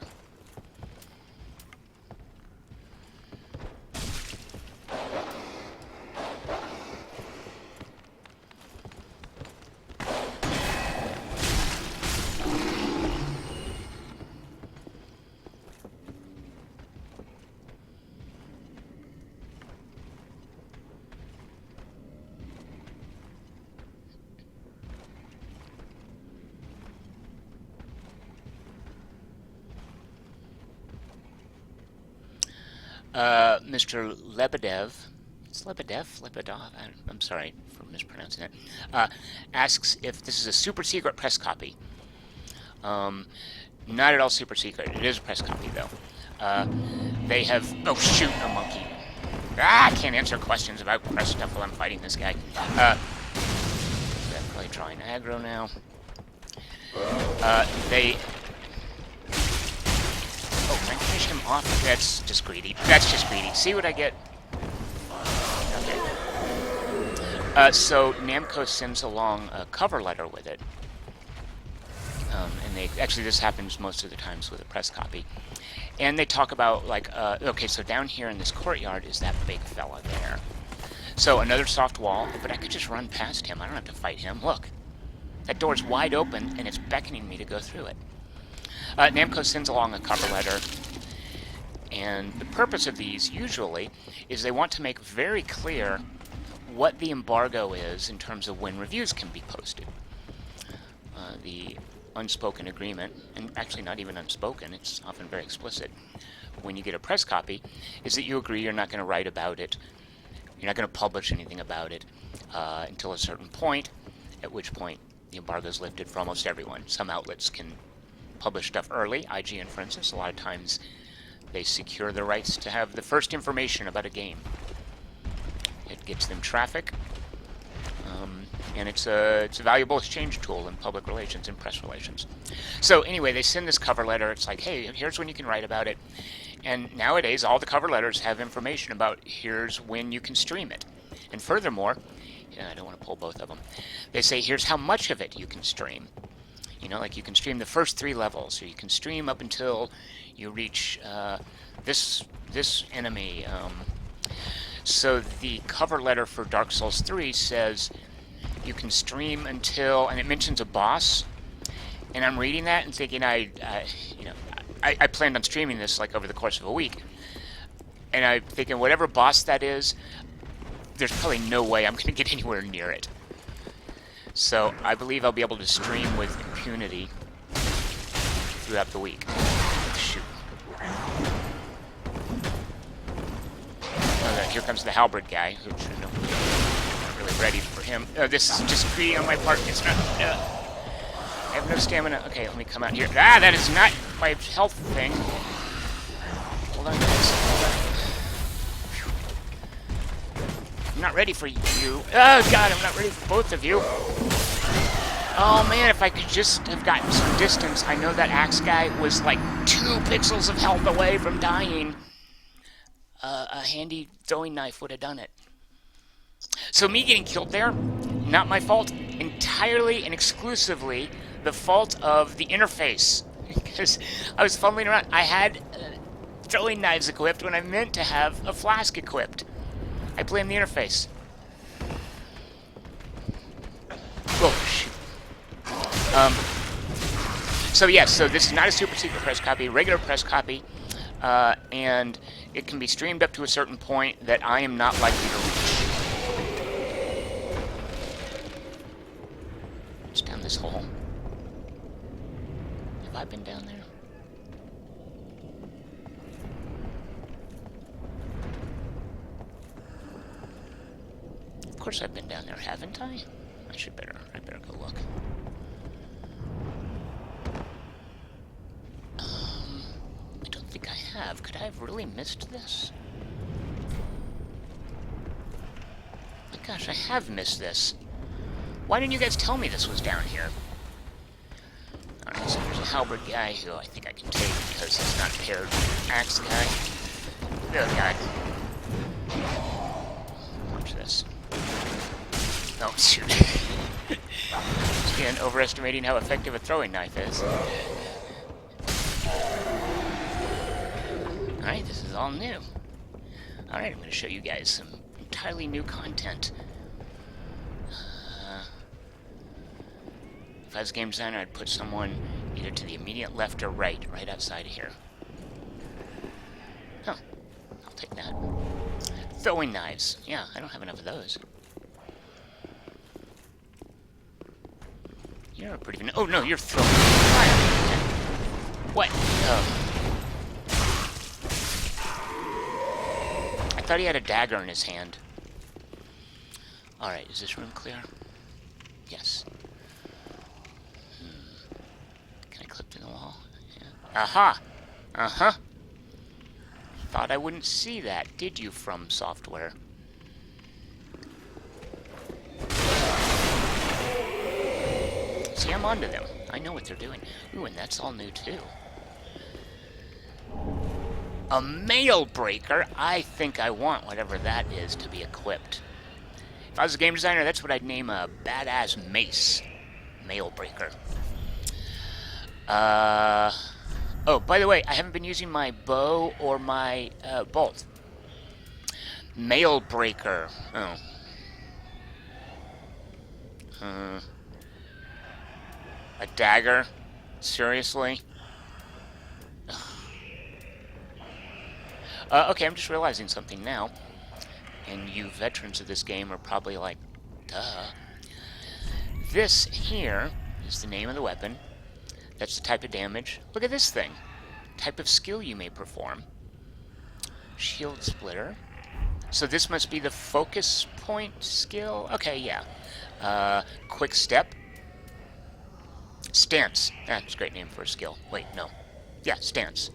Mr. Lebedev, it's Lebedev? I'm sorry for mispronouncing it, asks if this is a super secret press copy. Not at all super secret. It is a press copy, though. They have... Oh, shoot, a monkey. I can't answer questions about press stuff while I'm fighting this guy. I'm probably drawing aggro now. They... Oh, can I finish him off? That's just greedy. That's just greedy. See what I get? Okay. So Namco sends along a cover letter with it. And they actually this happens most of the times with a press copy, and they talk about like okay, so down here in this courtyard is that big fella there. So another soft wall, but I could just run past him. I don't have to fight him. Look, that door's wide open and it's beckoning me to go through it. Namco sends along a cover letter, and the purpose of these usually is they want to make very clear what the embargo is in terms of when reviews can be posted. The unspoken agreement, and actually not even unspoken, it's often very explicit, when you get a press copy, is that you agree you're not going to write about it, you're not going to publish anything about it until a certain point, at which point the embargo is lifted for almost everyone. Some outlets can publish stuff early, IGN for instance, a lot of times they secure the rights to have the first information about a game. It gets them traffic, and it's a valuable exchange tool in public relations and press relations. So anyway, they send this cover letter. It's like, hey, here's when you can write about it. And nowadays, all the cover letters have information about here's when you can stream it. And furthermore, I don't want to pull both of them. They say here's how much of it you can stream. You know, like you can stream the first 3 levels, or you can stream up until you reach this enemy. So the cover letter for Dark Souls 3 says you can stream until, and it mentions a boss, and I'm reading that and thinking I planned on streaming this like over the course of a week, and I'm thinking whatever boss that is, there's probably no way I'm going to get anywhere near it. So I believe I'll be able to stream with impunity throughout the week. Shoot. Here comes the halberd guy, who I'm not really ready for him. This is just greedy on my part. It's not. I have no stamina. Okay, let me come out here. Ah, that is not my health thing. Hold on, guys. Hold on. I'm not ready for you. Oh god, I'm not ready for both of you. Oh man, if I could just have gotten some distance. I know that axe guy was like 2 pixels of health away from dying. A handy throwing knife would have done it. So me getting killed there, not my fault. Entirely and exclusively the fault of the interface. Because I was fumbling around. I had throwing knives equipped when I meant to have a flask equipped. I blame the interface. Oh, shoot. So yes, so this is not a super secret press copy, regular press copy. And it can be streamed up to a certain point that I am not likely to reach. It's down this hole. Have I been down there? Of course I've been down there, haven't I? I better go look. I don't think I have. Could I have really missed this? My gosh, I have missed this. Why didn't you guys tell me this was down here? Alright, so there's a halberd guy who I think I can take because he's not paired with an axe guy. Oh god. Watch this. Oh, shoot. Again, overestimating how effective a throwing knife is. Alright, this is all new. Alright, I'm going to show you guys some entirely new content. If I was a game designer, I'd put someone either to the immediate left or right outside of here. Huh. I'll take that. Throwing knives. Yeah, I don't have enough of those. You're a pretty... Oh, no, you're throwing fire. What? Oh. I thought he had a dagger in his hand. Alright, is this room clear? Yes. Can I clip to the wall? Yeah. Aha! Uh-huh. Thought I wouldn't see that, did you, From Software? See, I'm onto them. I know what they're doing. Ooh, and that's all new, too. A mail breaker? I think I want whatever that is to be equipped. If I was a game designer, that's what I'd name a badass mace. Mail breaker. Oh, by the way, I haven't been using my bow or my bolt. Mail breaker. Oh. A dagger? Seriously? Okay, I'm just realizing something now. And you veterans of this game are probably like, duh. This here is the name of the weapon. That's the type of damage. Look at this thing. Type of skill you may perform. Shield splitter. So this must be the focus point skill? Okay, yeah. Quick step. Stance. That's a great name for a skill. Wait, no. Yeah, stance.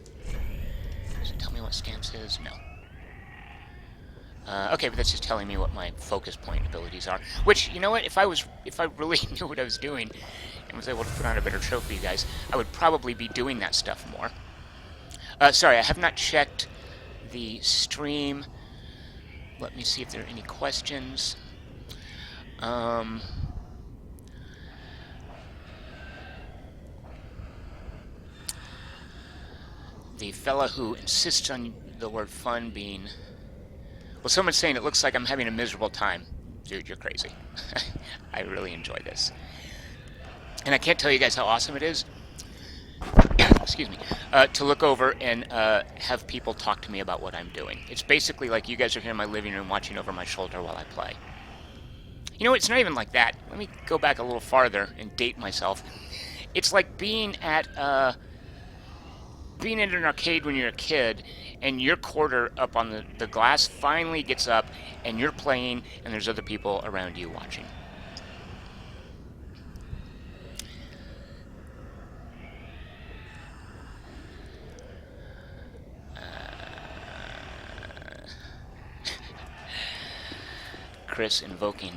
Does it tell me what stance is? No. Okay, but that's just telling me what my focus point abilities are. Which, you know what? If I really knew what I was doing and was able to put on a better show for you guys, I would probably be doing that stuff more. Sorry, I have not checked the stream. Let me see if there are any questions. The fella who insists on the word fun being... Well, someone's saying it looks like I'm having a miserable time. Dude, you're crazy. I really enjoy this. And I can't tell you guys how awesome it is, excuse me, to look over and have people talk to me about what I'm doing. It's basically like you guys are here in my living room watching over my shoulder while I play. You know, it's not even like that. Let me go back a little farther and date myself. It's like being at an arcade when you're a kid, and your quarter up on the glass finally gets up, and you're playing, and there's other people around you watching. Chris invoking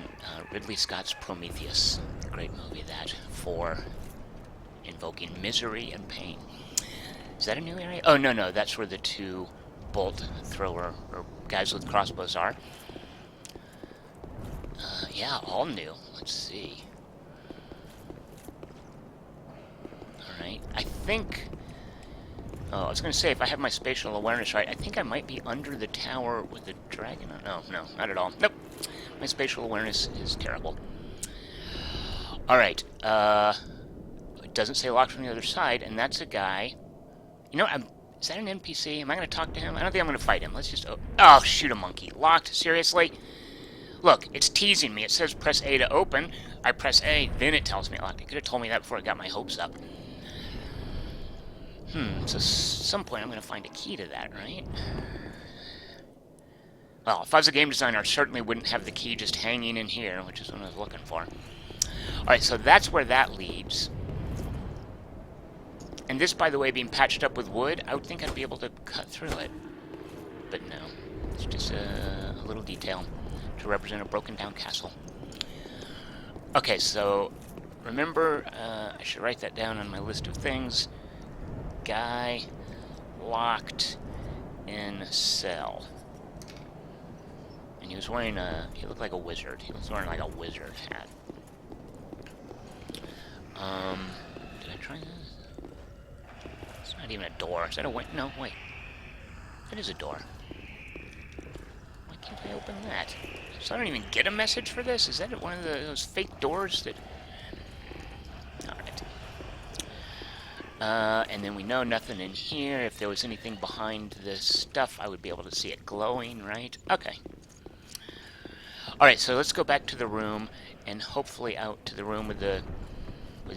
Ridley Scott's Prometheus. Great movie, that, for invoking misery and pain. Is that a new area? Oh, no, that's where the two bolt thrower, or guys with crossbows are. Yeah, all new. Let's see. Alright, I think... Oh, I was going to say, if I have my spatial awareness right, I think I might be under the tower with the dragon. No, not at all. Nope. My spatial awareness is terrible. Alright, it doesn't say locked from the other side, and that's a guy... You know, is that an NPC? Am I going to talk to him? I don't think I'm going to fight him. Let's just... Oh, shoot a monkey. Locked? Seriously? Look, it's teasing me. It says press A to open. I press A, then it tells me locked. It could have told me that before I got my hopes up. So at some point I'm going to find a key to that, right? Well, if I was a game designer, I certainly wouldn't have the key just hanging in here, which is what I was looking for. Alright, so that's where that leads. And this, by the way, being patched up with wood, I would think I'd be able to cut through it. But no. It's just a little detail to represent a broken down castle. Okay, so remember, I should write that down on my list of things. Guy locked in cell. And he was wearing he looked like a wizard. He was wearing like a wizard hat. Did I try this? It's not even a door. Is that a window? No, wait. That is a door. Why can't I open that? So I don't even get a message for this? Is that one of those fake doors that... Alright. And then we know nothing in here. If there was anything behind this stuff, I would be able to see it glowing, right? Okay. Alright, so let's go back to the room, and hopefully out to the room with the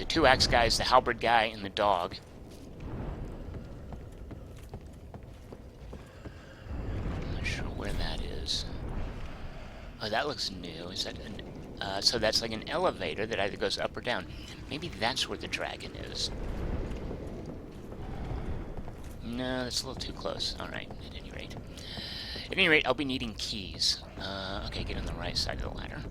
two axe guys, the halberd guy, and the dog. I'm not sure where that is. Oh, that looks new. Is that an... so that's like an elevator that either goes up or down. Maybe that's where the dragon is. No, that's a little too close. Alright, at any rate. At any rate, I'll be needing keys. Okay, get on the right side of the ladder.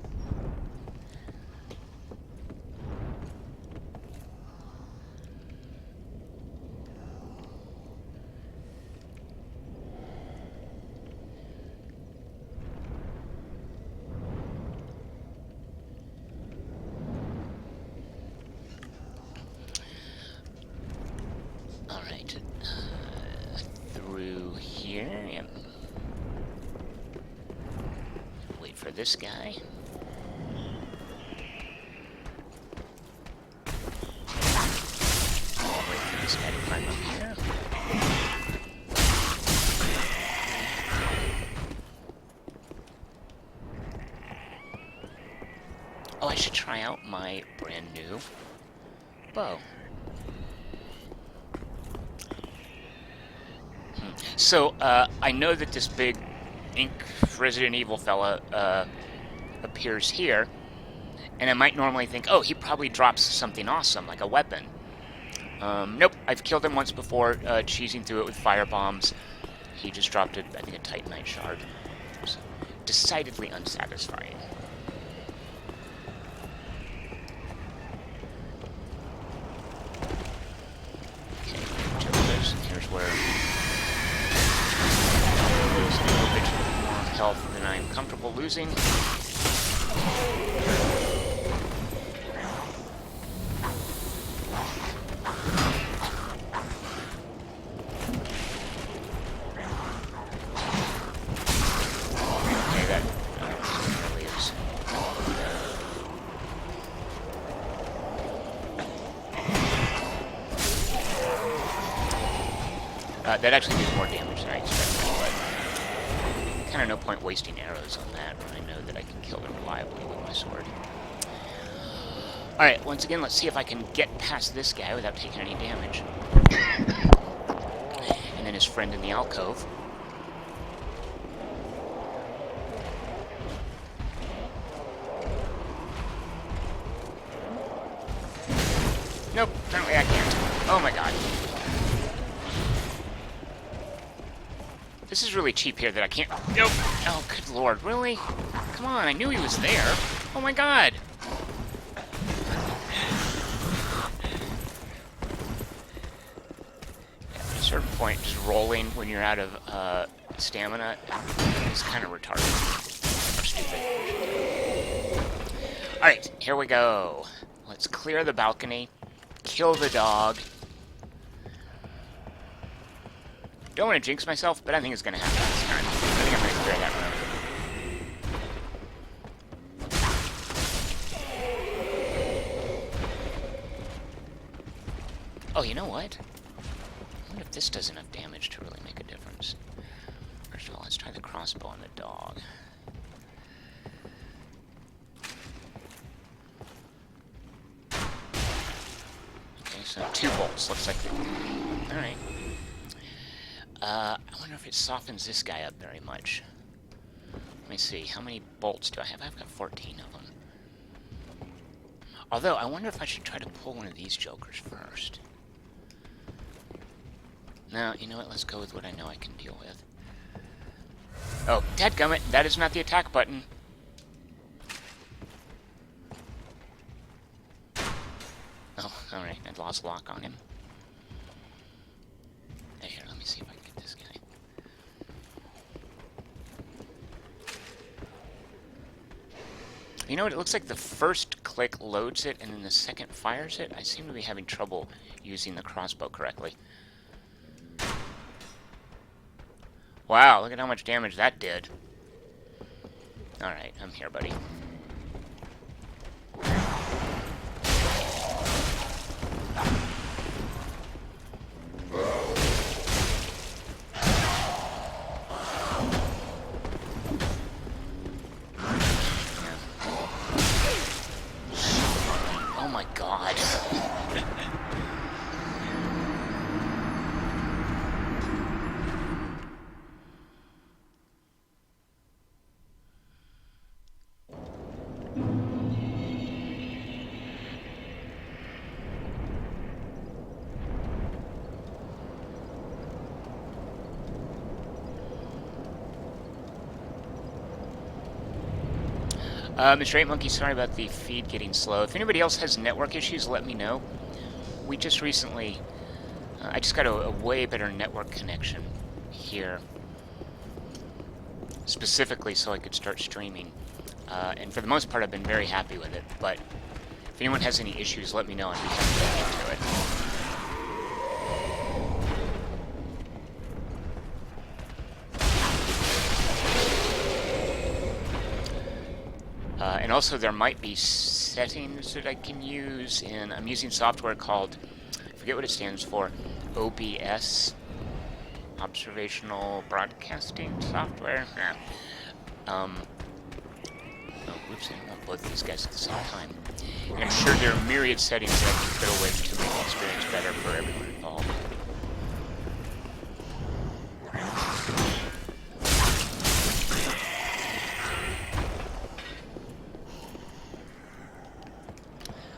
this guy. Wait for this guy to climb up here. Oh, I should try out my brand new bow. So, I know that this big ink Resident Evil fella appears here, and I might normally think, oh, he probably drops something awesome, like a weapon. Nope, I've killed him once before, cheesing through it with fire bombs. He just dropped, I think, a Titanite shard. So, decidedly unsatisfying. Okay, here's where there's a little bit more health than I'm comfortable losing. That actually did more damage than I expected, but kind of no point wasting arrows on that when I know that I can kill them reliably with my sword. Alright, once again, let's see if I can get past this guy without taking any damage. And then his friend in the alcove. Nope, apparently I can't. Oh my god. This is really cheap here that I can't... Nope. Oh, good lord. Really? Come on, I knew he was there. Oh my god. Yeah, at a certain point, just rolling when you're out of stamina is kind of retarded. Or stupid. Alright, here we go. Let's clear the balcony. Kill the dog. Don't want to jinx myself, but I think it's going to happen this time. I think I'm going to clear that room. Oh, you know what? I wonder if this does enough damage to really make a difference. First of all, let's try the crossbow on the dog. Okay, so 2 bolts. Looks like... Alright. I wonder if it softens this guy up very much. Let me see. How many bolts do I have? I've got 14 of them. Although, I wonder if I should try to pull one of these jokers first. No, you know what? Let's go with what I know I can deal with. Oh, dadgummit! That is not the attack button. Oh, alright. I lost lock on him. Here, let me see if I can get this guy. You know what? It looks like the first click loads it, and then the second fires it. I seem to be having trouble using the crossbow correctly. Wow, look at how much damage that did. Alright, I'm here, buddy. Mr. 8 Monkey, sorry about the feed getting slow. If anybody else has network issues, let me know. We just recently... I just got a way better network connection here. Specifically so I could start streaming. And for the most part, I've been very happy with it. But if anyone has any issues, let me know and we can get into it. And also there might be settings that I can use in, I'm using software called, I forget what it stands for, OBS, Observational Broadcasting Software. Yeah. Oh, whoops, I don't both these guys at the same time. And I'm sure there are myriad settings that I can fiddle with to make the experience better for everyone involved.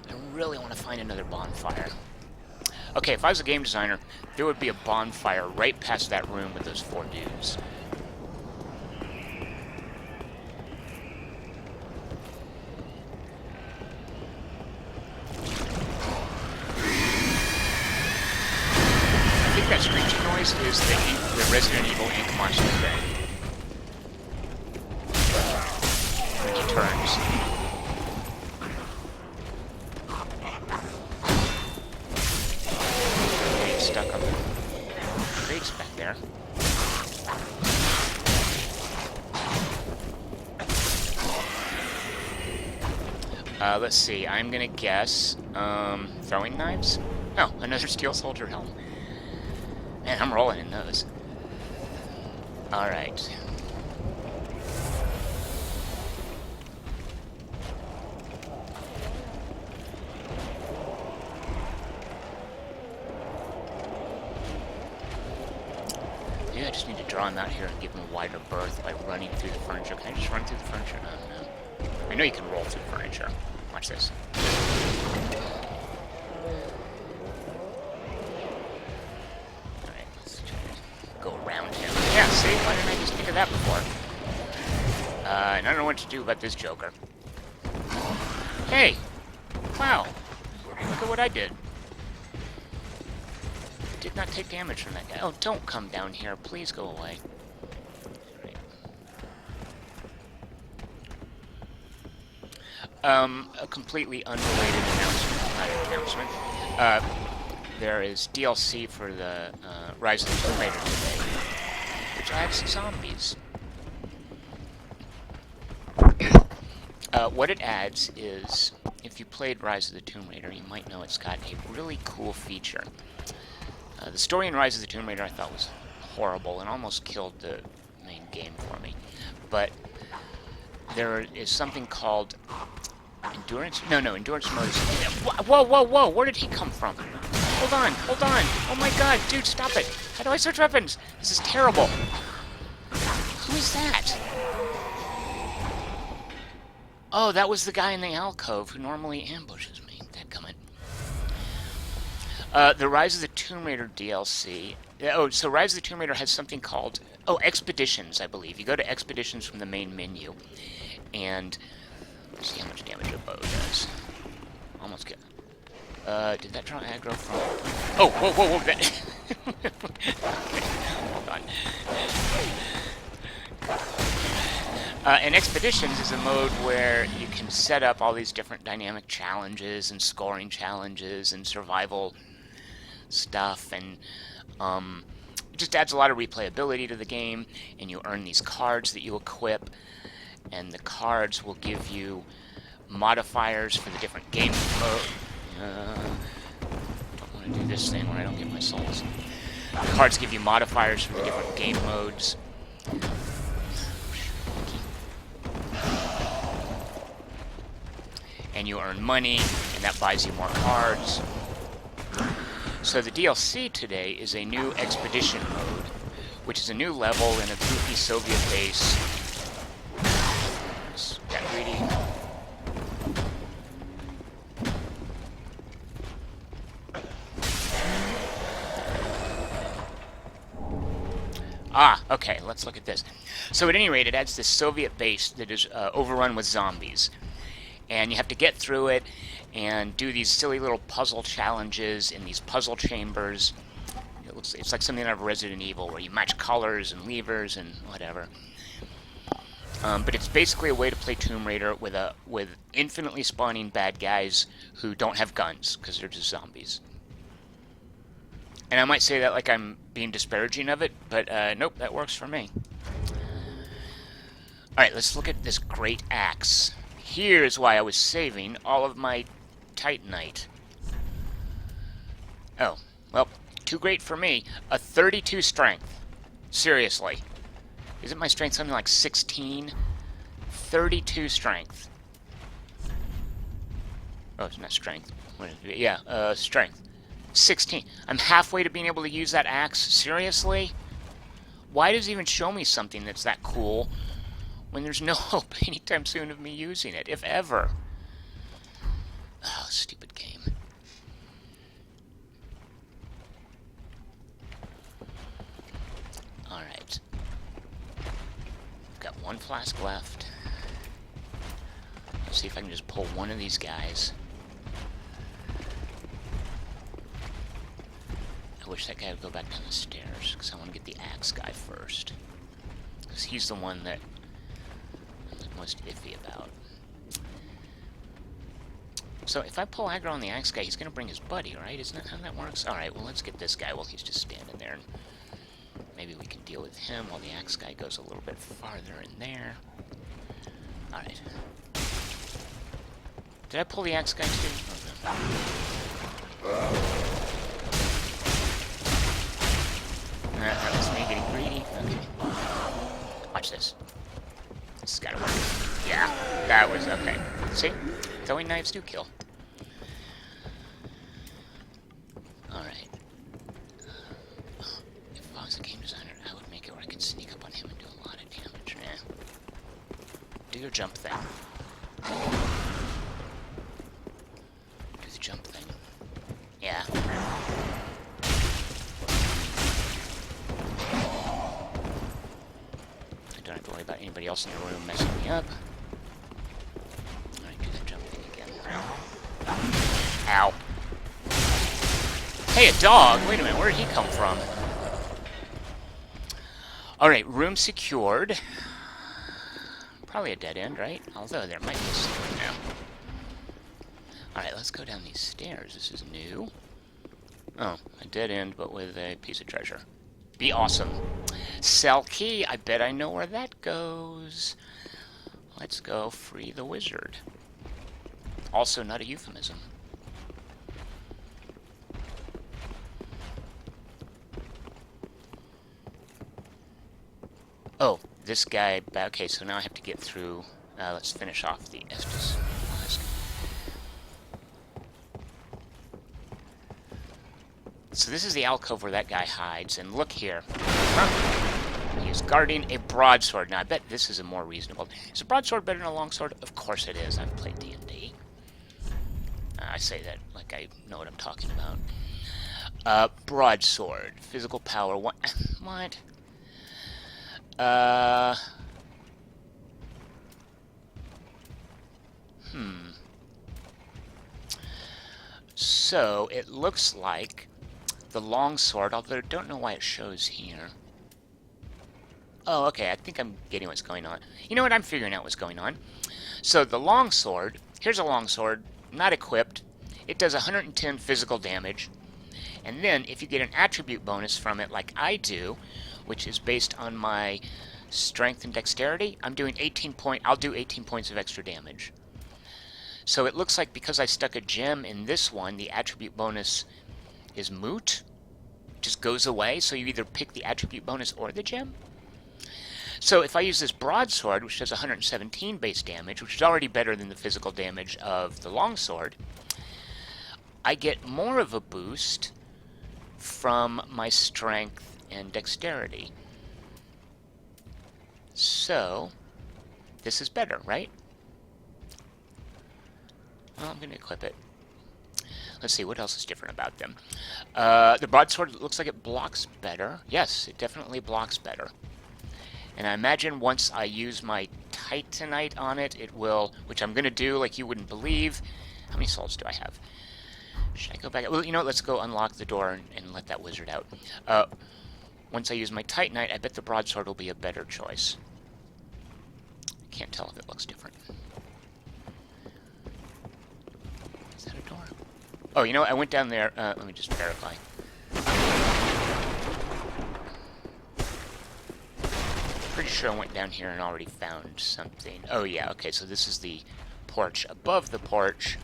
I really want to find another bonfire. Okay, if I was a game designer, there would be a bonfire right past that room with those 4 dudes. I think that screeching noise is the Resident Evil Inc. monster thing. When he turns. Stuck on the crates back there. Let's see. I'm gonna guess throwing knives. Oh, another steel soldier helm. Man, I'm rolling in those. All right. Maybe I just need to draw him out here and give him a wider berth by running through the furniture. Can I just run through the furniture? No. I know you can roll through furniture. Watch this. Alright, let's try to go around him. Yeah, see? Why didn't I just think of that before? And I don't know what to do about this Joker. Hey! Wow! Look at what I did. Did not take damage from that guy. Oh, don't come down here. Please go away. Right. A completely unrelated announcement. There is DLC for the Rise of the Tomb Raider today, which adds zombies. What it adds is, if you played Rise of the Tomb Raider, you might know it's got a really cool feature. The story in Rise of the Tomb Raider I thought was horrible and almost killed the main game for me. But there is something called endurance. No, endurance mode is. Whoa, whoa, whoa! Where did he come from? Hold on, hold on! Oh my God, dude, stop it! How do I switch weapons? This is terrible. Who is that? Oh, that was the guy in the alcove who normally ambushes me. Dadgummit. The Rise of the Tomb Raider DLC. Oh, so Rise of the Tomb Raider has something called... Oh, Expeditions, I believe. You go to Expeditions from the main menu. And... Let's see how much damage a bow does. Almost get... did that draw aggro from... Oh, whoa, whoa, whoa, that... Okay, hold on. And Expeditions is a mode where you can set up all these different dynamic challenges and scoring challenges and survival stuff, and it just adds a lot of replayability to the game, and you earn these cards that you equip, and the cards will give you modifiers for the different game mode. Don't want to do this thing where I don't get my souls. The cards give you modifiers for the different game modes. And you earn money, and that buys you more cards. So the DLC today is a new expedition mode, which is a new level in a goofy Soviet base. Got greedy. Ah, okay, let's look at this. So at any rate, it adds this Soviet base that is overrun with zombies. And you have to get through it and do these silly little puzzle challenges in these puzzle chambers. It's like something out of Resident Evil where you match colors and levers and whatever. But it's basically a way to play Tomb Raider with infinitely spawning bad guys who don't have guns because they're just zombies. And I might say that like I'm being disparaging of it, but nope, that works for me. Alright, let's look at this great axe Here's why I was saving all of my Titanite. Oh, well, too great for me. A 32 strength. Seriously. Isn't my strength something like 16? 32 strength. Oh, it's not strength. What is it? Yeah, strength. 16. I'm halfway to being able to use that axe. Seriously? Why does it even show me something that's that cool when there's no hope anytime soon of me using it, if ever? Oh, stupid game. Alright. Got one flask left. Let's see if I can just pull one of these guys. I wish that guy would go back down the stairs, because I want to get the axe guy first. Because he's the one that I'm the most iffy about. So if I pull aggro on the axe guy, he's going to bring his buddy, right? Isn't that how that works? Alright, well, let's get this guy while he's just standing there. And maybe we can deal with him while the axe guy goes a little bit farther in there. Alright. Did I pull the axe guy too? Oh, no. That was me getting greedy. Okay. Watch this. This has gotta work. Yeah, that was okay. See? Throwing knives do kill. Alright. If I was a game designer, I would make it where I could sneak up on him and do a lot of damage. Nah. Do your jump thing. Do the jump thing. Yeah. Don't have to worry about anybody else in the room messing me up. Alright, do that jump thing again. Ow. Hey, a dog! Wait a minute, where did he come from? Alright, room secured. Probably a dead end, right? Although there might be a secret now. Alright, let's go down these stairs. This is new. Oh, a dead end, but with a piece of treasure. Be awesome. Cell key. I bet I know where that goes. Let's go free the wizard. Also not a euphemism. Oh, this guy. Okay, so now I have to get through. Let's finish off the Estus flask. So this is the alcove where that guy hides, and look here. He is guarding a broadsword. Now, I bet this is a more reasonable... Is a broadsword better than a longsword? Of course it is. I've played D&D. I say that like I know what I'm talking about. Broadsword. Physical power. What? What? So, it looks like the longsword, although I don't know why it shows here. Oh, okay, I think I'm getting what's going on. You know what? I'm figuring out what's going on. So the longsword, here's a longsword, not equipped. It does 110 physical damage. And then, if you get an attribute bonus from it like I do, which is based on my strength and dexterity, I'll do 18 points of extra damage. So it looks like because I stuck a gem in this one, the attribute bonus is moot. Just goes away, so you either pick the attribute bonus or the gem. So if I use this broadsword, which does 117 base damage, which is already better than the physical damage of the longsword, I get more of a boost from my strength and dexterity. So, this is better, right? Well, I'm going to equip it. Let's see, what else is different about them? The broadsword looks like it blocks better. Yes, it definitely blocks better. And I imagine once I use my Titanite on it, it will, which I'm going to do like you wouldn't believe. How many souls do I have? Should I go back? Well, you know what, let's go unlock the door and let that wizard out. Once I use my Titanite, I bet the broadsword will be a better choice. I can't tell if it looks different. Is that a door? Oh, you know what? I went down there. Let me just verify. Pretty sure I went down here and already found something. Oh, yeah. Okay, so this is the porch above the porch.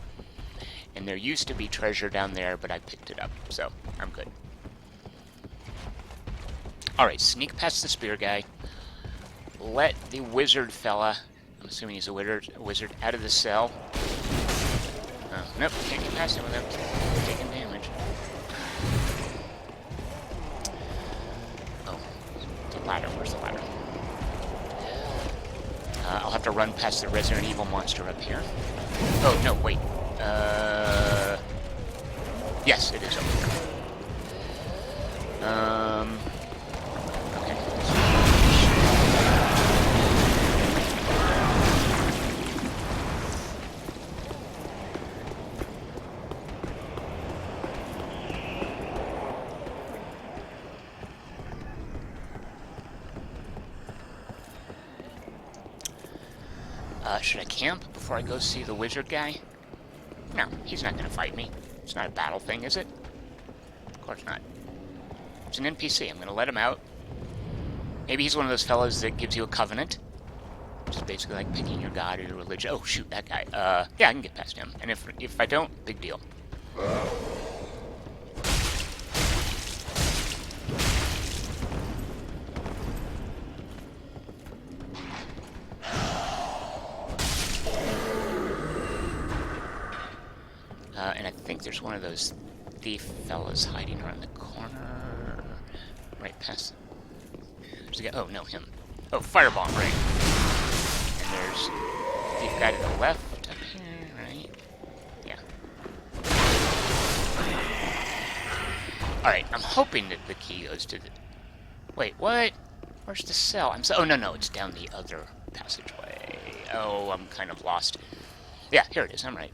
And there used to be treasure down there, but I picked it up, so I'm good. Alright, sneak past the spear guy. Let the wizard fella, I'm assuming he's a wizard, out of the cell. Oh, nope, can't get past him without taking damage. Oh, the ladder, where's the ladder? I'll have to run past the Resident Evil monster up here. Oh, no, wait. Yes, it is over here. Okay. Should I camp before I go see the wizard guy? No, he's not gonna fight me. It's not a battle thing, is it? Of course not. It's an NPC. I'm gonna let him out. Maybe he's one of those fellas that gives you a covenant. Which is basically like picking your god or your religion. Oh, shoot, that guy. Yeah, I can get past him. And if I don't, big deal. And I think there's one of those thief fellas hiding around the corner. Right past. There's a guy. Oh, no, him. Oh, firebomb, right. And there's the thief guy to the left up here, right? Yeah. Alright, I'm hoping that the key goes to the... Wait, what? Where's the cell? Oh, no, it's down the other passageway. Oh, I'm kind of lost. Yeah, here it is. I'm right.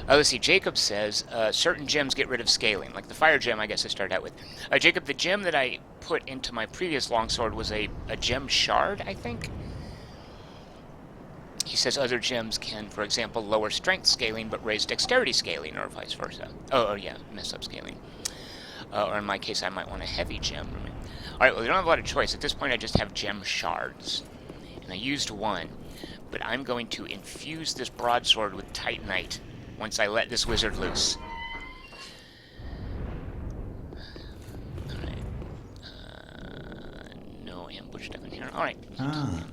Let's see, Jacob says, certain gems get rid of scaling. Like the fire gem, I guess I started out with. Jacob, the gem that I put into my previous longsword was a gem shard, I think? He says other gems can, for example, lower strength scaling, but raise dexterity scaling, or vice versa. Oh yeah, mess up scaling. Or in my case, I might want a heavy gem. Alright, well, we don't have a lot of choice. At this point, I just have gem shards. And I used one. But I'm going to infuse this broadsword with Titanite once I let this wizard loose. Alright. No ambush stuff in here. Alright. Ah.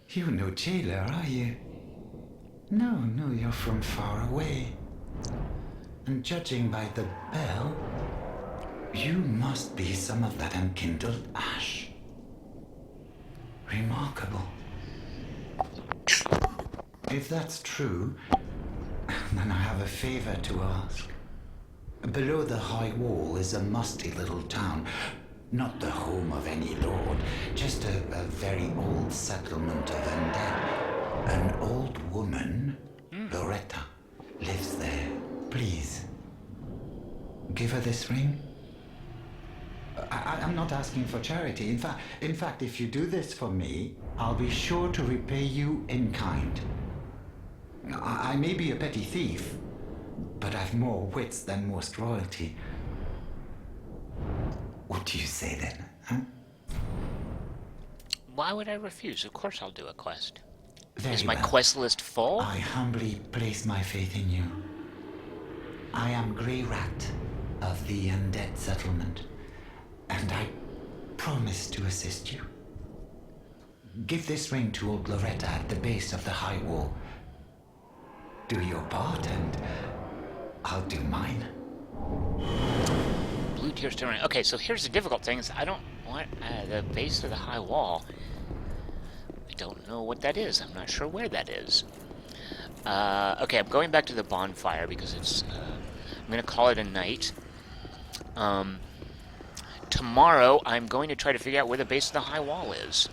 You're no jailer, are you? No, you're from far away. And judging by the bell, you must be some of that unkindled ash. Remarkable. If that's true, then I have a favor to ask. Below the high wall is a musty little town. Not the home of any lord, just a very old settlement of undead. An old woman, Loretta, lives there. Please, give her this ring. I'm not asking for charity. In fact, if you do this for me, I'll be sure to repay you in kind. I may be a petty thief, but I've more wits than most royalty. What do you say then, huh? Why would I refuse? Of course I'll do a quest. Very Is my well. quest list full? I humbly place my faith in you. I am Grey Rat of the Undead Settlement, and I promise to assist you. Give this ring to old Loretta at the base of the high wall. Do your part, and I'll do mine. Blue tears to run. Okay, so here's the difficult thing: is I don't want the base of the high wall. I don't know what that is. I'm not sure where that is. Okay, I'm going back to the bonfire because it's. I'm gonna call it a night. Tomorrow, I'm going to try to figure out where the base of the high wall is.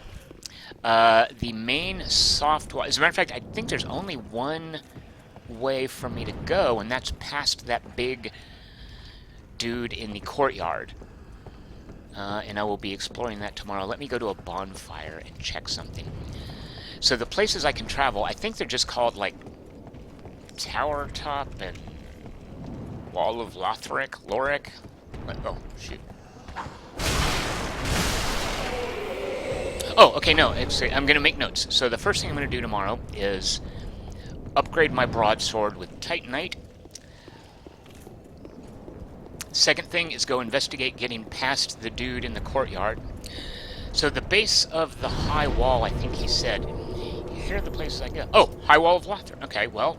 The main soft wall. As a matter of fact, I think there's only one way for me to go, and that's past that big dude in the courtyard. And I will be exploring that tomorrow. Let me go to a bonfire and check something. So the places I can travel, I think they're just called, like, Tower Top and Wall of Lothric. Oh, shoot. Oh, okay, no, I'm going to make notes. So the first thing I'm going to do tomorrow is upgrade my broadsword with Titanite. Second thing is go investigate getting past the dude in the courtyard. So the base of the high wall, I think he said, here are the places I go. Oh, High Wall of Lothar. Okay, well,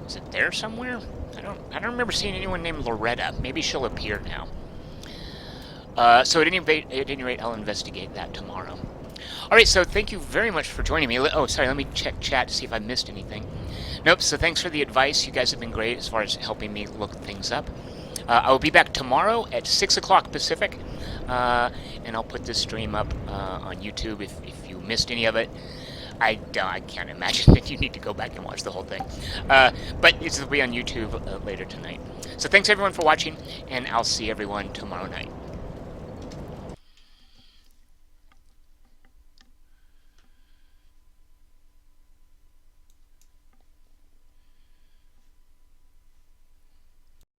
is it there somewhere? I don't remember seeing anyone named Loretta. Maybe she'll appear now. So at any rate, I'll investigate that tomorrow. Alright, so thank you very much for joining me. Oh, sorry, let me check chat to see if I missed anything. Nope, so thanks for the advice. You guys have been great as far as helping me look things up. I will be back tomorrow at 6 o'clock Pacific, and I'll put this stream up on YouTube if you missed any of it. I can't imagine that you need to go back and watch the whole thing. But this will be on YouTube later tonight. So thanks everyone for watching, and I'll see everyone tomorrow night.